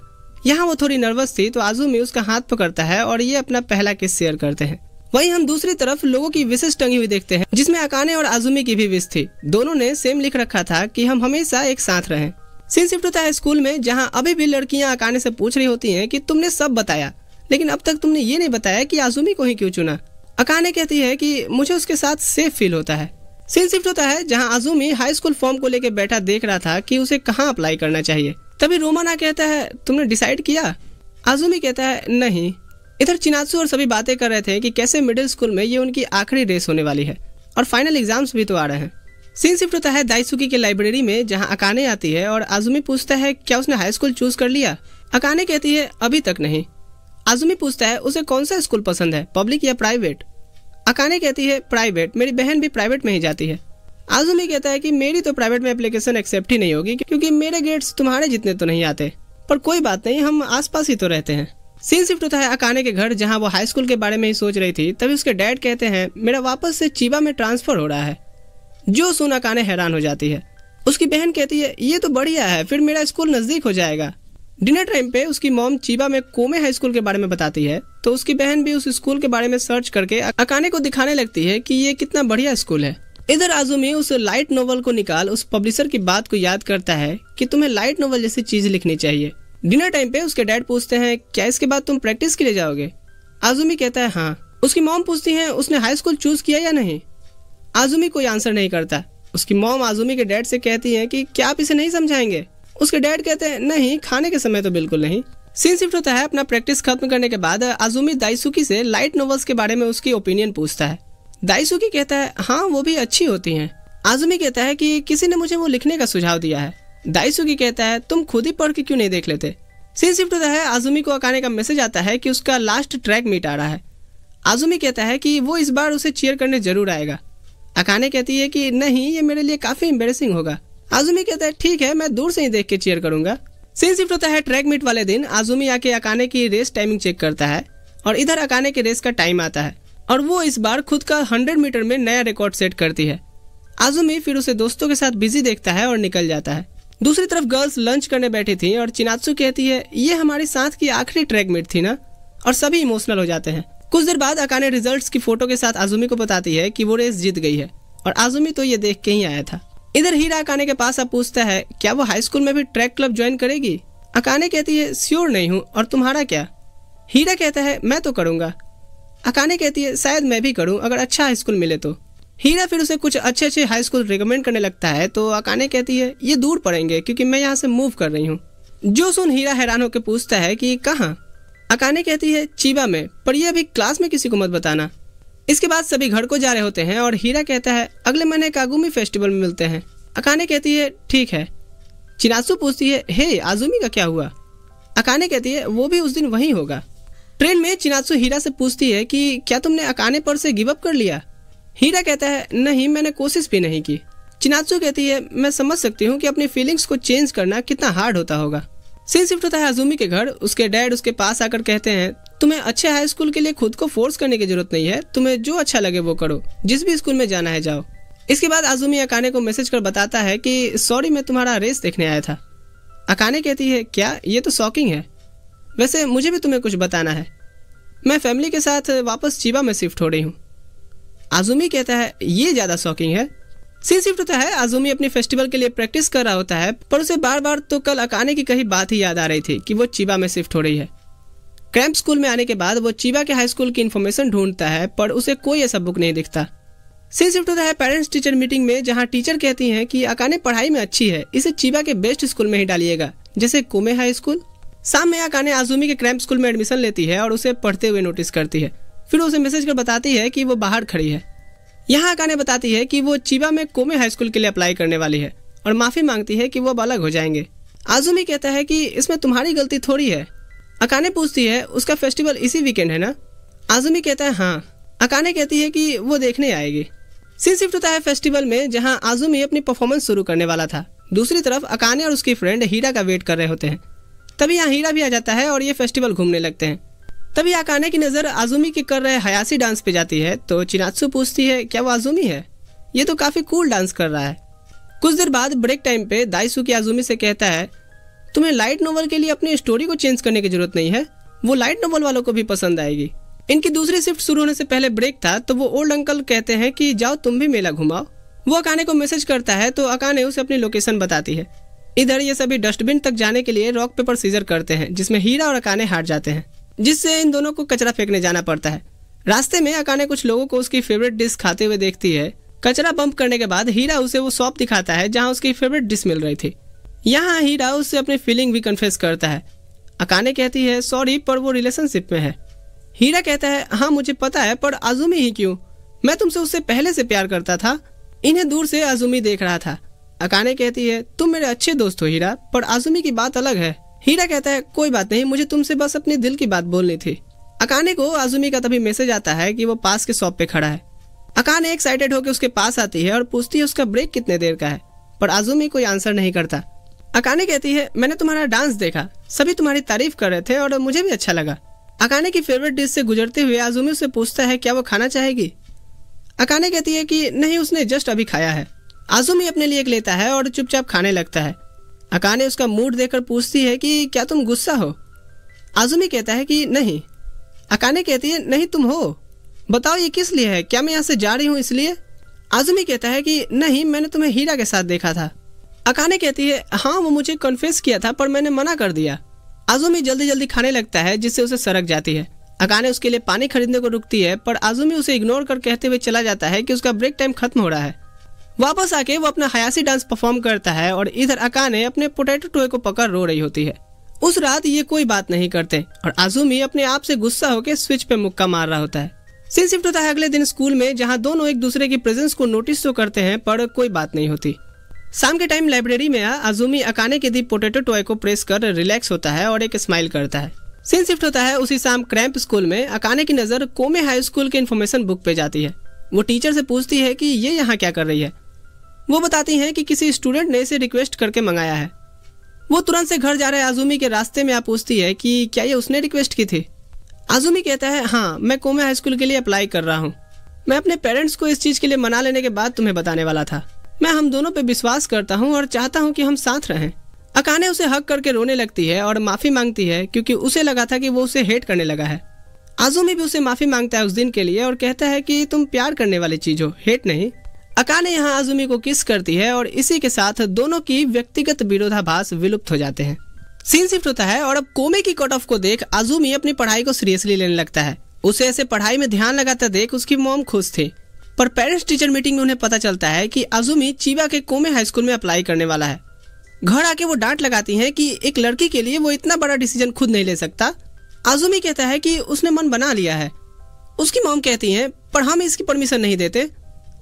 यहाँ वो थोड़ी नर्वस थी तो आजुमी उसका हाथ पकड़ता है और ये अपना पहला किस शेयर करते हैं। वहीं हम दूसरी तरफ लोगों की विशेष टंगी हुई देखते हैं जिसमें अकाने और आजुमी की भी विश थी। दोनों ने सेम लिख रखा था कि हम हमेशा एक साथ रहें। सीन शिफ्ट होता है स्कूल में, जहाँ अभी भी लड़कियां अकाने से पूछ रही होती हैं कि तुमने सब बताया लेकिन अब तक तुमने ये नहीं बताया कि आजुमी को ही क्यों चुना। अकाने कहती है कि मुझे उसके साथ सेफ फील होता है। सीन शिफ्ट होता है जहां आजुमी हाई स्कूल फॉर्म को लेकर बैठा देख रहा था कि उसे कहां अप्लाई करना चाहिए। तभी रोमाना कहता है तुमने डिसाइड किया? आजुमी कहता है नहीं। इधर चिनात्सु और सभी बातें कर रहे थे कि कैसे मिडिल स्कूल में ये उनकी आखिरी रेस होने वाली है और फाइनल एग्जाम्स भी तो आ रहे हैं। सीन शिफ्ट होता है दाइसुकी के लाइब्रेरी में, जहां अकाने आती है और आजुमी पूछता है क्या उसने हाई स्कूल चूज कर लिया। अकाने कहती है अभी तक नहीं। आजुमी पूछता है उसे कौन सा स्कूल पसंद है, पब्लिक या प्राइवेट। अकाने कहती है प्राइवेट, मेरी बहन भी प्राइवेट में ही जाती है। आजुमी कहता है कि मेरी तो प्राइवेट में एप्लीकेशन एक्सेप्ट ही नहीं होगी क्योंकि मेरे ग्रेड्स तुम्हारे जितने तो नहीं आते, पर कोई बात नहीं, हम आसपास ही तो रहते हैं। सीन शिफ्ट होता है अकाने के घर, जहां वो हाई स्कूल के बारे में ही सोच रही थी। तभी उसके डैड कहते हैं मेरा वापस से चिबा में ट्रांसफर हो रहा है। जो सुन अकाने हैरान हो जाती है। उसकी बहन कहती है ये तो बढ़िया है, फिर मेरा स्कूल नजदीक हो जाएगा। डिनर टाइम पे उसकी मॉम चिबा में कोमे हाई स्कूल के बारे में बताती है तो उसकी बहन भी उस स्कूल के बारे में सर्च करके अकाने को दिखाने लगती है कि ये कितना बढ़िया स्कूल है। इधर आजुमी उस लाइट नोवेल को निकाल उस पब्लिशर की बात को याद करता है कि तुम्हें लाइट नोवेल जैसी चीज लिखनी चाहिए। डिनर टाइम पे उसके डैड पूछते हैं क्या इसके बाद तुम प्रैक्टिस के लिए जाओगे। आजुमी कहता है हाँ। उसकी मॉम पूछती है उसने हाई स्कूल चूज किया या नहीं। आजुमी कोई आंसर नहीं करता। उसकी मॉम आजुमी के डैड से कहती है कि क्या आप इसे नहीं समझाएंगे। उसके डैड कहते हैं नहीं, खाने के समय तो बिल्कुल नहीं। सीन शिफ्ट होता है अपना प्रैक्टिस खत्म करने के बाद आजुमी दाइसुकी से लाइट नोवेल्स के बारे में उसकी ओपिनियन पूछता है। दाइसुकी कहता है हाँ वो भी अच्छी होती हैं। आजुमी कहता है कि किसी ने मुझे वो लिखने का सुझाव दिया है। दाइसुकी कहता है तुम खुद ही पढ़ के क्यों नहीं देख लेते। सीन शिफ्ट होता है आजुमी को अकाने का मैसेज आता है कि उसका लास्ट ट्रैक मीट आ रहा है। आजुमी कहता है कि वो इस बार उसे चीयर करने जरूर आएगा। अकाने कहती है कि नहीं, ये मेरे लिए काफी एम्बेरसिंग होगा। आजुमी कहता है ठीक है, मैं दूर से ही देख के चीयर करूंगा। सीन शिफ्ट होता है ट्रैक मीट वाले दिन। आजुमी आके अकाने की रेस टाइमिंग चेक करता है और इधर अकाने के रेस का टाइम आता है और वो इस बार खुद का 100 मीटर में नया रिकॉर्ड सेट करती है। आजुमी फिर उसे दोस्तों के साथ बिजी देखता है और निकल जाता है। दूसरी तरफ गर्ल्स लंच करने बैठी थी और चिनात्सु कहती है ये हमारे साथ की आखिरी ट्रैक मीट थी ना, और सभी इमोशनल हो जाते हैं। कुछ देर बाद अकाने रिजल्ट्स की फोटो के साथ आजुमी को बताती है कि वो रेस जीत गई है और आजुमी तो ये देख के ही आया था। इधर हीरा अकाने के पास अब पूछता है क्या वो हाई स्कूल में भी ट्रैक क्लब ज्वाइन करेगी। अकाने कहती है श्योर नहीं हूँ, और तुम्हारा क्या। हीरा कहता है मैं तो करूंगा। अकाने कहती है शायद मैं भी करूं अगर अच्छा हाई स्कूल मिले तो। हीरा फिर उसे कुछ अच्छे हाई स्कूल रिकमेंड करने लगता है तो अकाने कहती है ये दूर पड़ेंगे क्योंकि मैं यहाँ से मूव कर रही हूँ। जो सुन हीरा हैरान होकर पूछता है कि कहाँ। अकाने कहती है चिबा में, पर ये अभी क्लास में किसी को मत बताना। इसके बाद सभी घर को जा रहे होते हैं और हीरा कहता है अगले महीने कागुमी फेस्टिवल में मिलते हैं। अकाने कहती है ठीक है। चिनात्सु पूछती है हे आजुमी का क्या हुआ? अकाने कहती है वो भी उस दिन वहीं होगा। ट्रेन में चिनात्सु हीरा से पूछती है कि क्या तुमने अकाने पर से गिव अप कर लिया? हीरा कहता है नहीं, मैंने कोशिश भी नहीं की। चिनात्सु कहती है मैं समझ सकती हूँ कि अपनी फीलिंग्स को चेंज करना कितना हार्ड होता होगा। सीन शिफ्ट होता है आजुमी के घर। उसके डैड उसके पास आकर कहते हैं तुम्हें अच्छे हाई स्कूल के लिए खुद को फोर्स करने की जरूरत नहीं है, तुम्हें जो अच्छा लगे वो करो, जिस भी स्कूल में जाना है जाओ। इसके बाद आजुमी अकाने को मैसेज कर बताता है कि सॉरी मैं तुम्हारा रेस देखने आया था। अकाने कहती है क्या, ये तो शॉकिंग है। वैसे मुझे भी तुम्हें कुछ बताना है, मैं फैमिली के साथ वापस चिबा में शिफ्ट हो रही हूँ। आजुमी कहता है ये ज्यादा शॉकिंग है। सीन शिफ्ट होता है आजुमी अपनी फेस्टिवल के लिए प्रैक्टिस कर रहा होता है, पर उसे बार बार तो कल अकाने की कही बात ही याद आ रही थी कि वो चिबा में शिफ्ट हो रही है। क्रैम्प स्कूल में आने के बाद वो चिबा के हाई स्कूल की इन्फॉर्मेशन ढूंढता है, पर उसे कोई ऐसा बुक नहीं दिखता। सीन शिफ्ट होता है पेरेंट्स टीचर मीटिंग में, जहाँ टीचर कहती हैं कि अकाने पढ़ाई में अच्छी है, इसे चिबा के बेस्ट स्कूल में ही डालिएगा, जैसे कोमे हाई स्कूल। शाम में अकाने आजुमी के क्रैम्प स्कूल में एडमिशन लेती है और उसे पढ़ते हुए नोटिस करती है। फिर उसे मैसेज कर बताती है कि वो बाहर खड़ी है। यहाँ अकाने बताती है कि वो चिबा में कोमे हाई स्कूल के लिए अप्लाई करने वाली है और माफी मांगती है कि वो अब अलग हो जाएंगे। आजुमी कहता है कि इसमें तुम्हारी गलती थोड़ी है। अकाने पूछती है उसका फेस्टिवल इसी वीकेंड है ना? आजुमी कहता है हाँ। अकाने कहती है कि वो देखने आएगी। सीन शिफ्ट होता है फेस्टिवल में, जहाँ आजुमी अपनी परफॉर्मेंस शुरू करने वाला था। दूसरी तरफ अकाने और उसकी फ्रेंड हीरा का वेट कर रहे होते हैं। तभी यहाँ हीरा भी आ जाता है और ये फेस्टिवल घूमने लगते हैं। तभी अकाने की नजर आजुमी के कर रहे हयासी डांस पे जाती है, तो चिनात्सु पूछती है क्या वो आजुमी है? ये तो काफी कूल डांस कर रहा है। कुछ देर बाद ब्रेक टाइम पे दाइसुकी आजुमी से कहता है तुम्हें लाइट नोवेल के लिए अपनी स्टोरी को चेंज करने की जरूरत नहीं है, वो लाइट नोवेल वालों को भी पसंद आएगी। इनकी दूसरी शिफ्ट शुरू होने से पहले ब्रेक था, तो वो ओल्ड अंकल कहते हैं कि जाओ तुम भी मेला घुमाओ। वो अकाने को मैसेज करता है तो अकाने उसे अपनी लोकेशन बताती है। इधर ये सभी डस्टबिन तक जाने के लिए रॉक पेपर सीजर करते हैं, जिसमें हीरा और अकाने हार जाते हैं, जिससे इन दोनों को कचरा फेंकने जाना पड़ता है। रास्ते में अकाने कुछ लोगों को उसकी फेवरेट डिश खाते हुए देखती है। कचरा बम्प करने के बाद हीरा उसे वो शॉप दिखाता है जहाँ उसकी फेवरेट डिश मिल रही थी। यहाँ हीरा उससे अपनी फीलिंग भी कन्फेस करता है। अकाने कहती है सॉरी पर वो रिलेशनशिप में है। हीरा कहता है हाँ मुझे पता है, पर आजुमी ही क्यों? मैं तुमसे उससे पहले से प्यार करता था। इन्हें दूर से आजुमी देख रहा था। अकाने कहती है तुम मेरे अच्छे दोस्त हो हीरा, पर आजुमी की बात अलग है। हीरा कहता है कोई बात नहीं, मुझे तुमसे बस अपने दिल की बात बोलनी थी। अकाने को आजुमी का तभी मैसेज आता है कि वो पास के शॉप पे खड़ा है। अकाने एक्साइटेड होकर उसके पास आती है और पूछती है उसका ब्रेक कितने देर का है, पर आजुमी कोई आंसर नहीं करता। अकाने कहती है मैंने तुम्हारा डांस देखा, सभी तुम्हारी तारीफ कर रहे थे और मुझे भी अच्छा लगा। अकाने की फेवरेट डिश से गुजरते हुए आजुमी उससे पूछता है क्या वो खाना चाहेगी। अकाने कहती है कि नहीं, उसने जस्ट अभी खाया है। आजुमी अपने लिए एक लेता है और चुपचाप खाने लगता है। अकाने उसका मूड देखकर पूछती है कि क्या तुम गुस्सा हो? आजुमी कहता है कि नहीं। अकाने कहती है नहीं तुम हो, बताओ ये किस लिए है, क्या मैं यहाँ से जा रही हूँ इसलिए? आजुमी कहता है कि नहीं, मैंने तुम्हें हीरा के साथ देखा था। अकाने कहती है हाँ वो मुझे कन्फेस किया था पर मैंने मना कर दिया। आजुमी जल्दी जल्दी खाने लगता है जिससे उसे सड़क जाती है। अकाने उसके लिए पानी खरीदने को रुकती है, पर आजुमी उसे इग्नोर कर कहते हुए चला जाता है कि उसका ब्रेक टाइम खत्म हो रहा है। वापस आके वो अपना हयासी डांस परफॉर्म करता है और इधर अकाने अपने पोटैटो टॉय को पकड़ रो रही होती है। उस रात ये कोई बात नहीं करते और आजुमी अपने आप से गुस्सा होकर स्विच पे मुक्का मार रहा होता है। सीन शिफ्ट होता है अगले दिन स्कूल में, जहाँ दोनों एक दूसरे की प्रेजेंस को नोटिस तो करते हैं पर कोई बात नहीं होती। शाम के टाइम लाइब्रेरी में आजुमी अकाने के दी पोटैटो टॉय को प्रेस कर रिलैक्स होता है और एक स्माइल करता है। सीन शिफ्ट होता है उसी शाम क्रैम्प स्कूल में। अकाने की नजर कोमे हाई स्कूल के इन्फॉर्मेशन बुक पे जाती है। वो टीचर से पूछती है कि ये यहाँ क्या कर रही है। वो बताती हैं कि किसी स्टूडेंट ने इसे रिक्वेस्ट करके मंगाया है। वो तुरंत से घर जा रहे आजुमी के रास्ते में पूछती है कि क्या ये उसने रिक्वेस्ट की थी। आजुमी कहता है हाँ, मैं कोमे हाई स्कूल के लिए अप्लाई कर रहा हूँ। मैं अपने पेरेंट्स को इस चीज के लिए मना लेने के बाद तुम्हें बताने वाला था। मैं हम दोनों पे विश्वास करता हूँ और चाहता हूँ कि हम साथ रहें। अकाने उसे हक करके रोने लगती है और माफी मांगती है क्योंकि उसे लगा था कि वो उसे हेट करने लगा है। आजुमी भी उसे माफी मांगता है उस दिन के लिए और कहता है कि तुम प्यार करने वाली चीज हो, हेट नहीं। अकाने यहाँ आजुमी को किस करती है और इसी के साथ दोनों की व्यक्तिगत विरोधाभास विलुप्त हो जाते हैं। सीन शिफ्ट होता है और अब कोमे की कट ऑफ को देख आजुमी अपनी पढ़ाई को सीरियसली लेने लगता है। उसे ऐसे पढ़ाई में ध्यान लगाता देख उसकी मॉम खुश थी, पर पेरेंट्स टीचर मीटिंग में उन्हें पता चलता है कि आजुमी चिबा के कोमे हाई स्कूल में अप्लाई करने वाला है। घर आके वो डांट लगाती हैं कि एक लड़की के लिए वो इतना बड़ा डिसीजन खुद नहीं ले सकता। आजुमी कहता है कि उसने मन बना लिया है। उसकी मॉम कहती है पर हम इसकी परमिशन नहीं देते।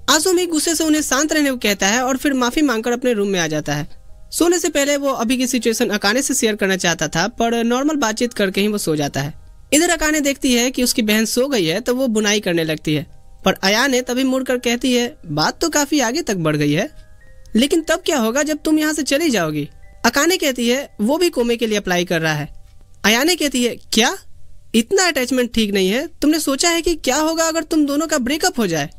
आज़ुमी गुस्से से उन्हें शांत रहने को कहता है और फिर माफी मांगकर अपने रूम में आ जाता है। सोने से पहले वो अभी की सिचुएशन अकाने से शेयर करना चाहता था, पर नॉर्मल बातचीत करके ही वो सो जाता है। इधर अकाने देखती है कि उसकी बहन सो गई है तो वो बुनाई करने लगती है, पर अयाने तभी मुड़कर कहती है बात तो काफी आगे तक बढ़ गई है, लेकिन तब क्या होगा जब तुम यहाँ से चली जाओगी। अकाने कहती है वो भी कोमे के लिए अप्लाई कर रहा है। अयाने कहती है क्या इतना अटैचमेंट ठीक नहीं है, तुमने सोचा है कि क्या होगा अगर तुम दोनों का ब्रेकअप हो जाए।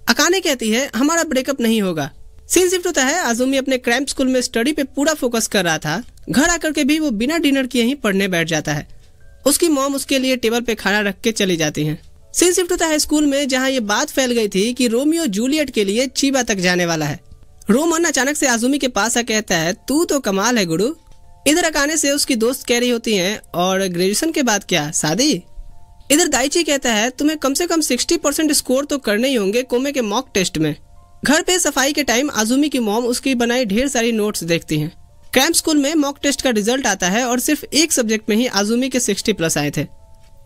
अकाने कहती है हमारा ब्रेकअप नहीं होगा। सीन शिफ्ट होता है, आज़ुमी अपने क्रैम्प स्कूल में स्टडी पे पूरा फोकस कर रहा था। घर आकर के भी वो बिना डिनर किए ही पढ़ने बैठ जाता है। उसकी मॉम उसके लिए टेबल पे खाना रख के चली जाती हैं। सीन शिफ्ट होता है स्कूल में, जहाँ ये बात फैल गई थी कि रोमियो जूलियट के लिए चीबा तक जाने वाला है। रोमन अचानक से आज़ुमी के पास आ कहता है तू तो कमाल है गुरु। इधर अकाने से उसकी दोस्त कह रही होती हैं और ग्रेजुएशन के बाद क्या शादी। इधर दाइची कहता है तुम्हें कम से कम 60% स्कोर तो करने ही होंगे कोमे के मॉक टेस्ट में। घर पे सफाई के टाइम आज़ुमी की मॉम उसकी बनाई ढेर सारी नोट्स देखती हैं। क्रैम्प स्कूल में मॉक टेस्ट का रिजल्ट आता है और सिर्फ एक सब्जेक्ट में ही आज़ुमी के 60+ आए थे।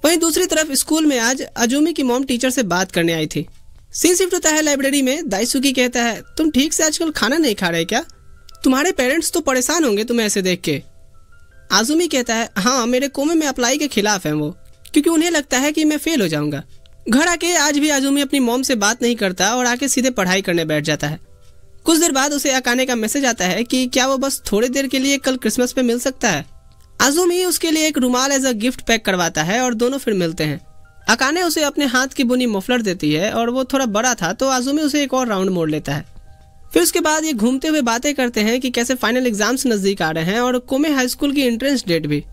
वहीं दूसरी तरफ स्कूल में आज आज़ुमी की मॉम टीचर से बात करने आई थी। सीन शिफ्ट होता है लाइब्रेरी में। दाइसुकी कहता है तुम ठीक से आजकल खाना नहीं खा रहे क्या, तुम्हारे पेरेंट्स तो परेशान होंगे तुम्हें ऐसे देख के। आज़ुमी कहता है हाँ मेरे कोमे में अप्लाई के खिलाफ है वो, क्योंकि उन्हें लगता है कि मैं फेल हो जाऊंगा। घर आके आज भी आज़ुमी अपनी मॉम से बात नहीं करता और आके सीधे पढ़ाई करने बैठ जाता है। कुछ देर बाद उसे अकाने का मैसेज आता है कि क्या वो बस थोड़ी देर के लिए कल क्रिसमस पे मिल सकता है। आज़ुमी उसके लिए एक रुमाल एज अ गिफ्ट पैक करवाता है और दोनों फिर मिलते हैं। अकाने उसे अपने हाथ की बुनी मफलर देती है और वो थोड़ा बड़ा था तो आज़ुमी उसे एक और राउंड मोड़ लेता है। फिर उसके बाद ये घूमते हुए बातें करते हैं कि कैसे फाइनल एग्जाम्स नजदीक आ रहे हैं और कोमे हाई स्कूल की एंट्रेंस डेट भी।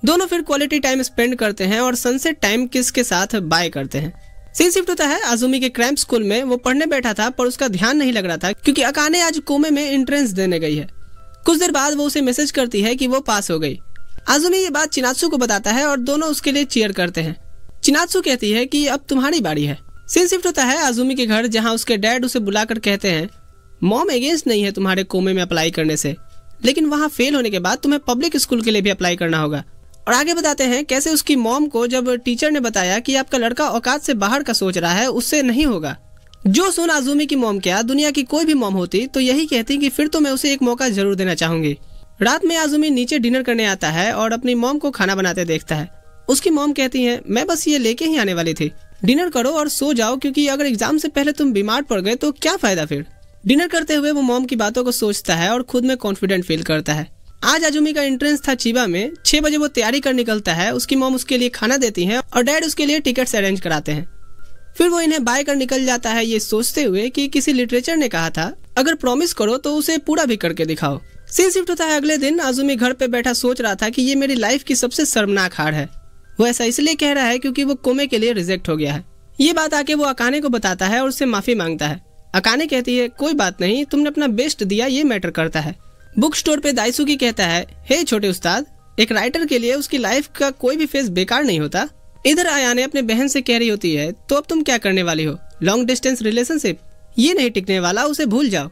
दोनों फिर क्वालिटी टाइम स्पेंड करते हैं और सनसेट टाइम किस के साथ बाय करते हैं। सीन शिफ्ट होता है आज़ुमी के क्रैम्प स्कूल में। वो पढ़ने बैठा था पर उसका ध्यान नहीं लग रहा था क्योंकि अकाने आज कोमे में एंट्रेंस देने गई है। कुछ देर बाद वो उसे मैसेज करती है कि वो पास हो गई। आज़ुमी ये बात चिनात्सु को बताता है और दोनों उसके लिए चीयर करते हैं। चिनात्सु कहती है कि अब तुम्हारी बारी है। सीन शिफ्ट होता है आज़ुमी के घर, जहाँ उसके डैड उसे बुलाकर कहते हैं मॉम अगेंस्ट नहीं है तुम्हारे कोमे में अप्लाई करने से, लेकिन वहाँ फेल होने के बाद तुम्हें पब्लिक स्कूल के लिए भी अप्लाई करना होगा। और आगे बताते हैं कैसे उसकी मॉम को जब टीचर ने बताया कि आपका लड़का औकात से बाहर का सोच रहा है, उससे नहीं होगा। जो सुन आज़ुमी की मॉम क्या दुनिया की कोई भी मॉम होती तो यही कहती कि फिर तो मैं उसे एक मौका जरूर देना चाहूंगी। रात में आज़ुमी नीचे डिनर करने आता है और अपनी मॉम को खाना बनाते देखता है। उसकी मॉम कहती है मैं बस ये लेके ही आने वाली थी, डिनर करो और सो जाओ, क्योंकि अगर एग्जाम से पहले तुम बीमार पड़ गए तो क्या फायदा फिर। डिनर करते हुए वो मॉम की बातों को सोचता है और खुद में कॉन्फिडेंट फील करता है। आज आज़ुमी का एंट्रेंस था चीबा में। 6 बजे वो तैयारी कर निकलता है। उसकी मॉम उसके लिए खाना देती है और डैड उसके लिए टिकट्स अरेंज कराते हैं। फिर वो इन्हें बाय कर निकल जाता है, ये सोचते हुए कि किसी लिटरेचर ने कहा था अगर प्रॉमिस करो तो उसे पूरा भी करके दिखाओ। सीन शिफ्ट होता है अगले दिन। आज़ुमी घर पे बैठा सोच रहा था कि ये मेरी लाइफ की सबसे शर्मनाक हार है। वो ऐसा इसलिए कह रहा है क्योंकि वो कोमे के लिए रिजेक्ट हो गया है। ये बात आके वो अकाने को बताता है और उससे माफी मांगता है। अकाने कहती है कोई बात नहीं, तुमने अपना बेस्ट दिया, ये मैटर करता है। बुक स्टोर पे दाइसुकी कहता है हे छोटे उस्ताद, एक राइटर के लिए उसकी लाइफ का कोई भी फेज बेकार नहीं होता। इधर आयाने अपने बहन से कह रही होती है तो अब तुम क्या करने वाली हो, लॉन्ग डिस्टेंस रिलेशनशिप, ये नहीं टिकने वाला, उसे भूल जाओ।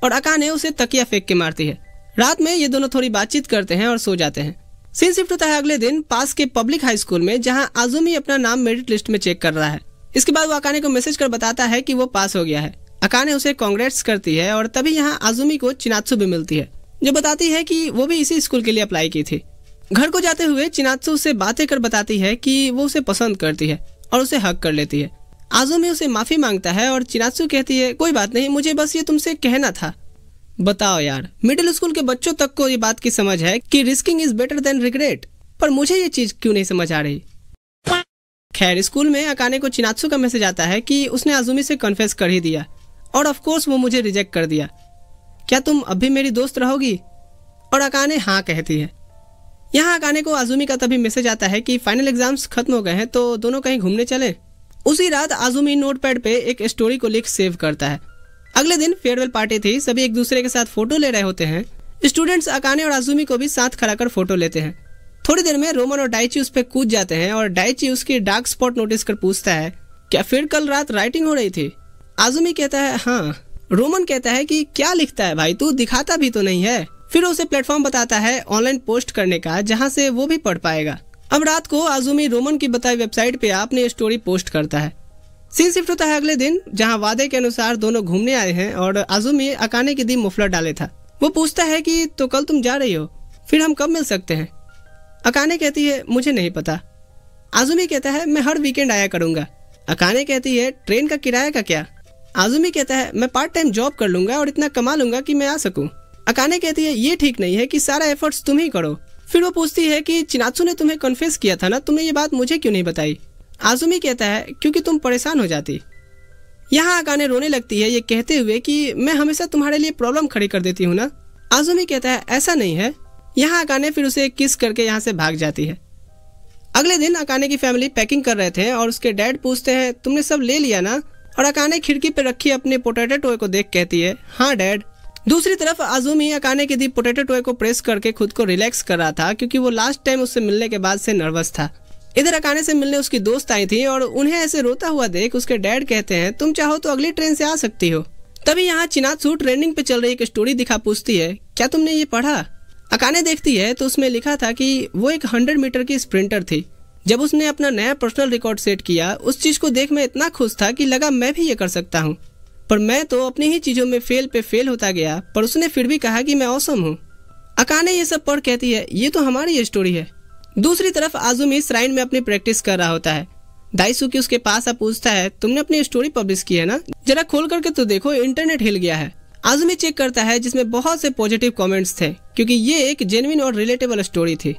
और अकाने उसे तकिया फेंक के मारती है। रात में ये दोनों थोड़ी बातचीत करते हैं और सो जाते हैं। सीन शिफ्ट होता है अगले दिन पास के पब्लिक हाई स्कूल में, जहाँ आज़ुमी अपना नाम मेरिट लिस्ट में चेक कर रहा है। इसके बाद वो अकाने को मैसेज कर बताता है कि वो पास हो गया है। अकाने उसे कांग्रेट्स करती है और तभी यहाँ आज़ुमी को चिनात्सु भी मिलती है, जो बताती है कि वो भी इसी स्कूल के लिए अप्लाई की थी। घर को जाते हुए चिनात्सु उससे बातें कर बताती है कि वो उसे पसंद करती है और उसे हक कर लेती है। आज़ुमी उसे माफी मांगता है और चिनात्सु कहती है कोई बात नहीं, मुझे बस ये तुमसे कहना था। बताओ यार, मिडिल स्कूल के बच्चों तक को ये बात की समझ है कि risking is better than regret, पर मुझे ये चीज क्यों नहीं समझ आ रही। खैर, स्कूल में अकाने को चिनात्सु का मैसेज आता है कि उसने आज़ुमी से कन्फेस कर ही दिया और ऑफ कोर्स वो मुझे रिजेक्ट कर दिया। क्या तुम अब भी मेरी दोस्त रहोगी? और अकाने हाँ कहती है। यहाँ अकाने को आज़ुमी का तभी मैसेज आता है कि फाइनल एग्जाम्स खत्म हो गए हैं तो दोनों कहीं घूमने चलें। उसी रात आज़ुमी नोटपैड पे एक स्टोरी को लिख सेव करता है। अगले दिन फेयरवेल पार्टी थी, सभी एक दूसरे के साथ फोटो ले रहे होते हैं। स्टूडेंट्स अकाने और आज़ुमी को भी साथ खड़ा कर फोटो लेते हैं। थोड़ी देर में रोमन और डाइची उस पर कूद जाते हैं और डाइची उसकी डार्क स्पॉट नोटिस कर पूछता है क्या फिर कल रात राइटिंग हो रही थी? आज़ुमी कहता है हाँ। रोमन कहता है कि क्या लिखता है भाई, तू दिखाता भी तो नहीं है। फिर उसे प्लेटफॉर्म बताता है ऑनलाइन पोस्ट करने का, जहाँ से वो भी पढ़ पाएगा। अब रात को आजुमी रोमन की बताई वेबसाइट पे अपनी स्टोरी पोस्ट करता है। सीन शिफ्ट होता है अगले दिन, जहां वादे के अनुसार दोनों घूमने आए हैं और आजुमी अकाने के दी मुफलर डाले था। वो पूछता है कि तो कल तुम जा रही हो, फिर हम कब मिल सकते हैं? अकाने कहती है मुझे नहीं पता। आजुमी कहता है मैं हर वीकेंड आया करूंगा। अकाने कहती है ट्रेन का किराया का क्या? आजुमी कहता है मैं पार्ट टाइम जॉब कर लूंगा और इतना कमा लूंगा कि मैं आ सकूं। अकाने कहती है ये ठीक नहीं है कि सारा एफर्ट्स तुम ही करो। फिर वो पूछती है कि चिनात्सु ने तुम्हें कन्फेस किया था ना, तुमने ये बात मुझे क्यों नहीं बताई? आजुमी कहता है क्योंकि तुम परेशान हो जाती। यहाँ अकाने रोने लगती है ये कहते हुए कि मैं हमेशा तुम्हारे लिए प्रॉब्लम खड़ी कर देती हूँ ना। आजुमी कहता है ऐसा नहीं है। यहाँ अकाने फिर उसे किस करके यहाँ से भाग जाती है। अगले दिन अकाने की फैमिली पैकिंग कर रहे थे और उसके डैड पूछते हैं तुमने सब ले लिया ना? और अकाने खिड़की पे रखी अपने पोटैटो टॉय को देख कहती है हाँ डैड। दूसरी तरफ आजुमी अकाने की दी पोटैटो टॉय को प्रेस करके खुद को रिलैक्स कर रहा था, क्योंकि वो लास्ट टाइम उससे मिलने के बाद से नर्वस था। इधर अकाने से मिलने उसकी दोस्त आई थी और उन्हें ऐसे रोता हुआ देख उसके डैड कहते हैं तुम चाहो तो अगली ट्रेन से आ सकती हो। तभी यहाँ चिनात्सु ट्रेंडिंग पे चल रही एक स्टोरी दिखा पूछती है क्या तुमने ये पढ़ा? अकाने देखती है तो उसमें लिखा था कि वो एक 100 मीटर की स्प्रिंटर थी। जब उसने अपना नया पर्सनल रिकॉर्ड सेट किया, उस चीज को देख मैं इतना खुश था कि लगा मैं भी ये कर सकता हूँ, पर मैं तो अपनी ही चीजों में फेल पे फेल होता गया, पर उसने फिर भी कहा कि मैं ऑसम हूँ। अकाने ये सब पढ़ कहती है ये तो हमारी स्टोरी है। दूसरी तरफ आजुमी श्राइन में अपनी प्रैक्टिस कर रहा होता है। दाइसुकी उसके पास आ पूछता है तुमने अपनी स्टोरी पब्लिश की है ना, जरा खोल करके तो देखो, इंटरनेट हिल गया है। आजुमी चेक करता है जिसमें बहुत से पॉजिटिव कमेंट्स थे, क्योंकि ये एक जेन्युइन और रिलेटेबल स्टोरी थी।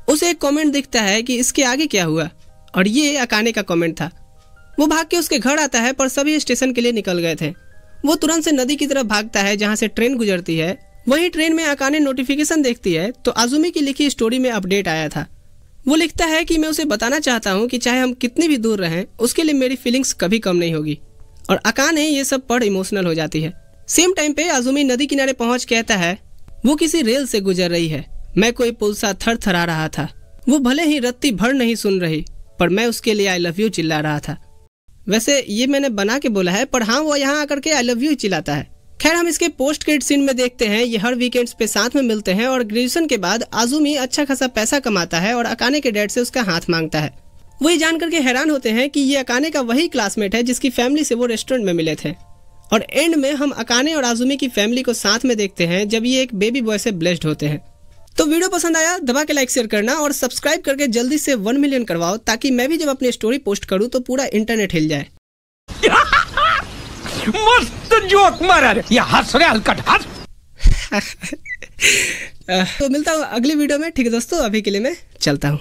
उसे एक कमेंट दिखता है कि इसके आगे क्या हुआ, और ये अकाने का कमेंट था। वो भाग के उसके घर आता है, पर सभी स्टेशन के लिए निकल गए थे। वो तुरंत से नदी की तरफ भागता है जहाँ से ट्रेन गुजरती है। वही ट्रेन में अकाने नोटिफिकेशन देखती है तो आजुमी की लिखी स्टोरी में अपडेट आया था। वो लिखता है कि मैं उसे बताना चाहता हूँ कि चाहे हम कितनी भी दूर रहें, उसके लिए मेरी फीलिंग्स कभी कम नहीं होगी। और अकाने ये सब पढ़ इमोशनल हो जाती है। सेम टाइम पे आजुमी नदी किनारे पहुंच कहता है वो किसी रेल से गुजर रही है, मैं कोई पुल सा थर थरा रहा था। वो भले ही रत्ती भर नहीं सुन रही, पर मैं उसके लिए आई लव यू चिल्ला रहा था। वैसे ये मैंने बना के बोला है, पर हाँ वो यहाँ आकर के आई लव यू चिल्लाता है। खैर हम इसके पोस्ट क्रेडिट सीन में देखते हैं ये हर वीकेंड्स पे साथ में मिलते हैं और ग्रेजुएशन के बाद आजुमी अच्छा खासा पैसा कमाता है और अकाने के डैड से उसका हाथ मांगता है। वो ये जान करके हैरान होते हैं कि ये अकाने का वही क्लासमेट है जिसकी फैमिली से वो रेस्टोरेंट में मिले थे। और एंड में हम अकाने और आजुमी की फैमिली को साथ में देखते हैं जब ये एक बेबी बॉय से ब्लेस्ड होते हैं। तो वीडियो पसंद आया दबा के लाइक शेयर करना और सब्सक्राइब करके जल्दी से 1 मिलियन करवाओ, ताकि मैं भी जब अपनी स्टोरी पोस्ट करूँ तो पूरा इंटरनेट हिल जाए। मस्त जोक मारा रे, ये हंस रहे हलकट हंस। तो मिलता हूँ अगली वीडियो में, ठीक है दोस्तों, अभी के लिए मैं चलता हूँ।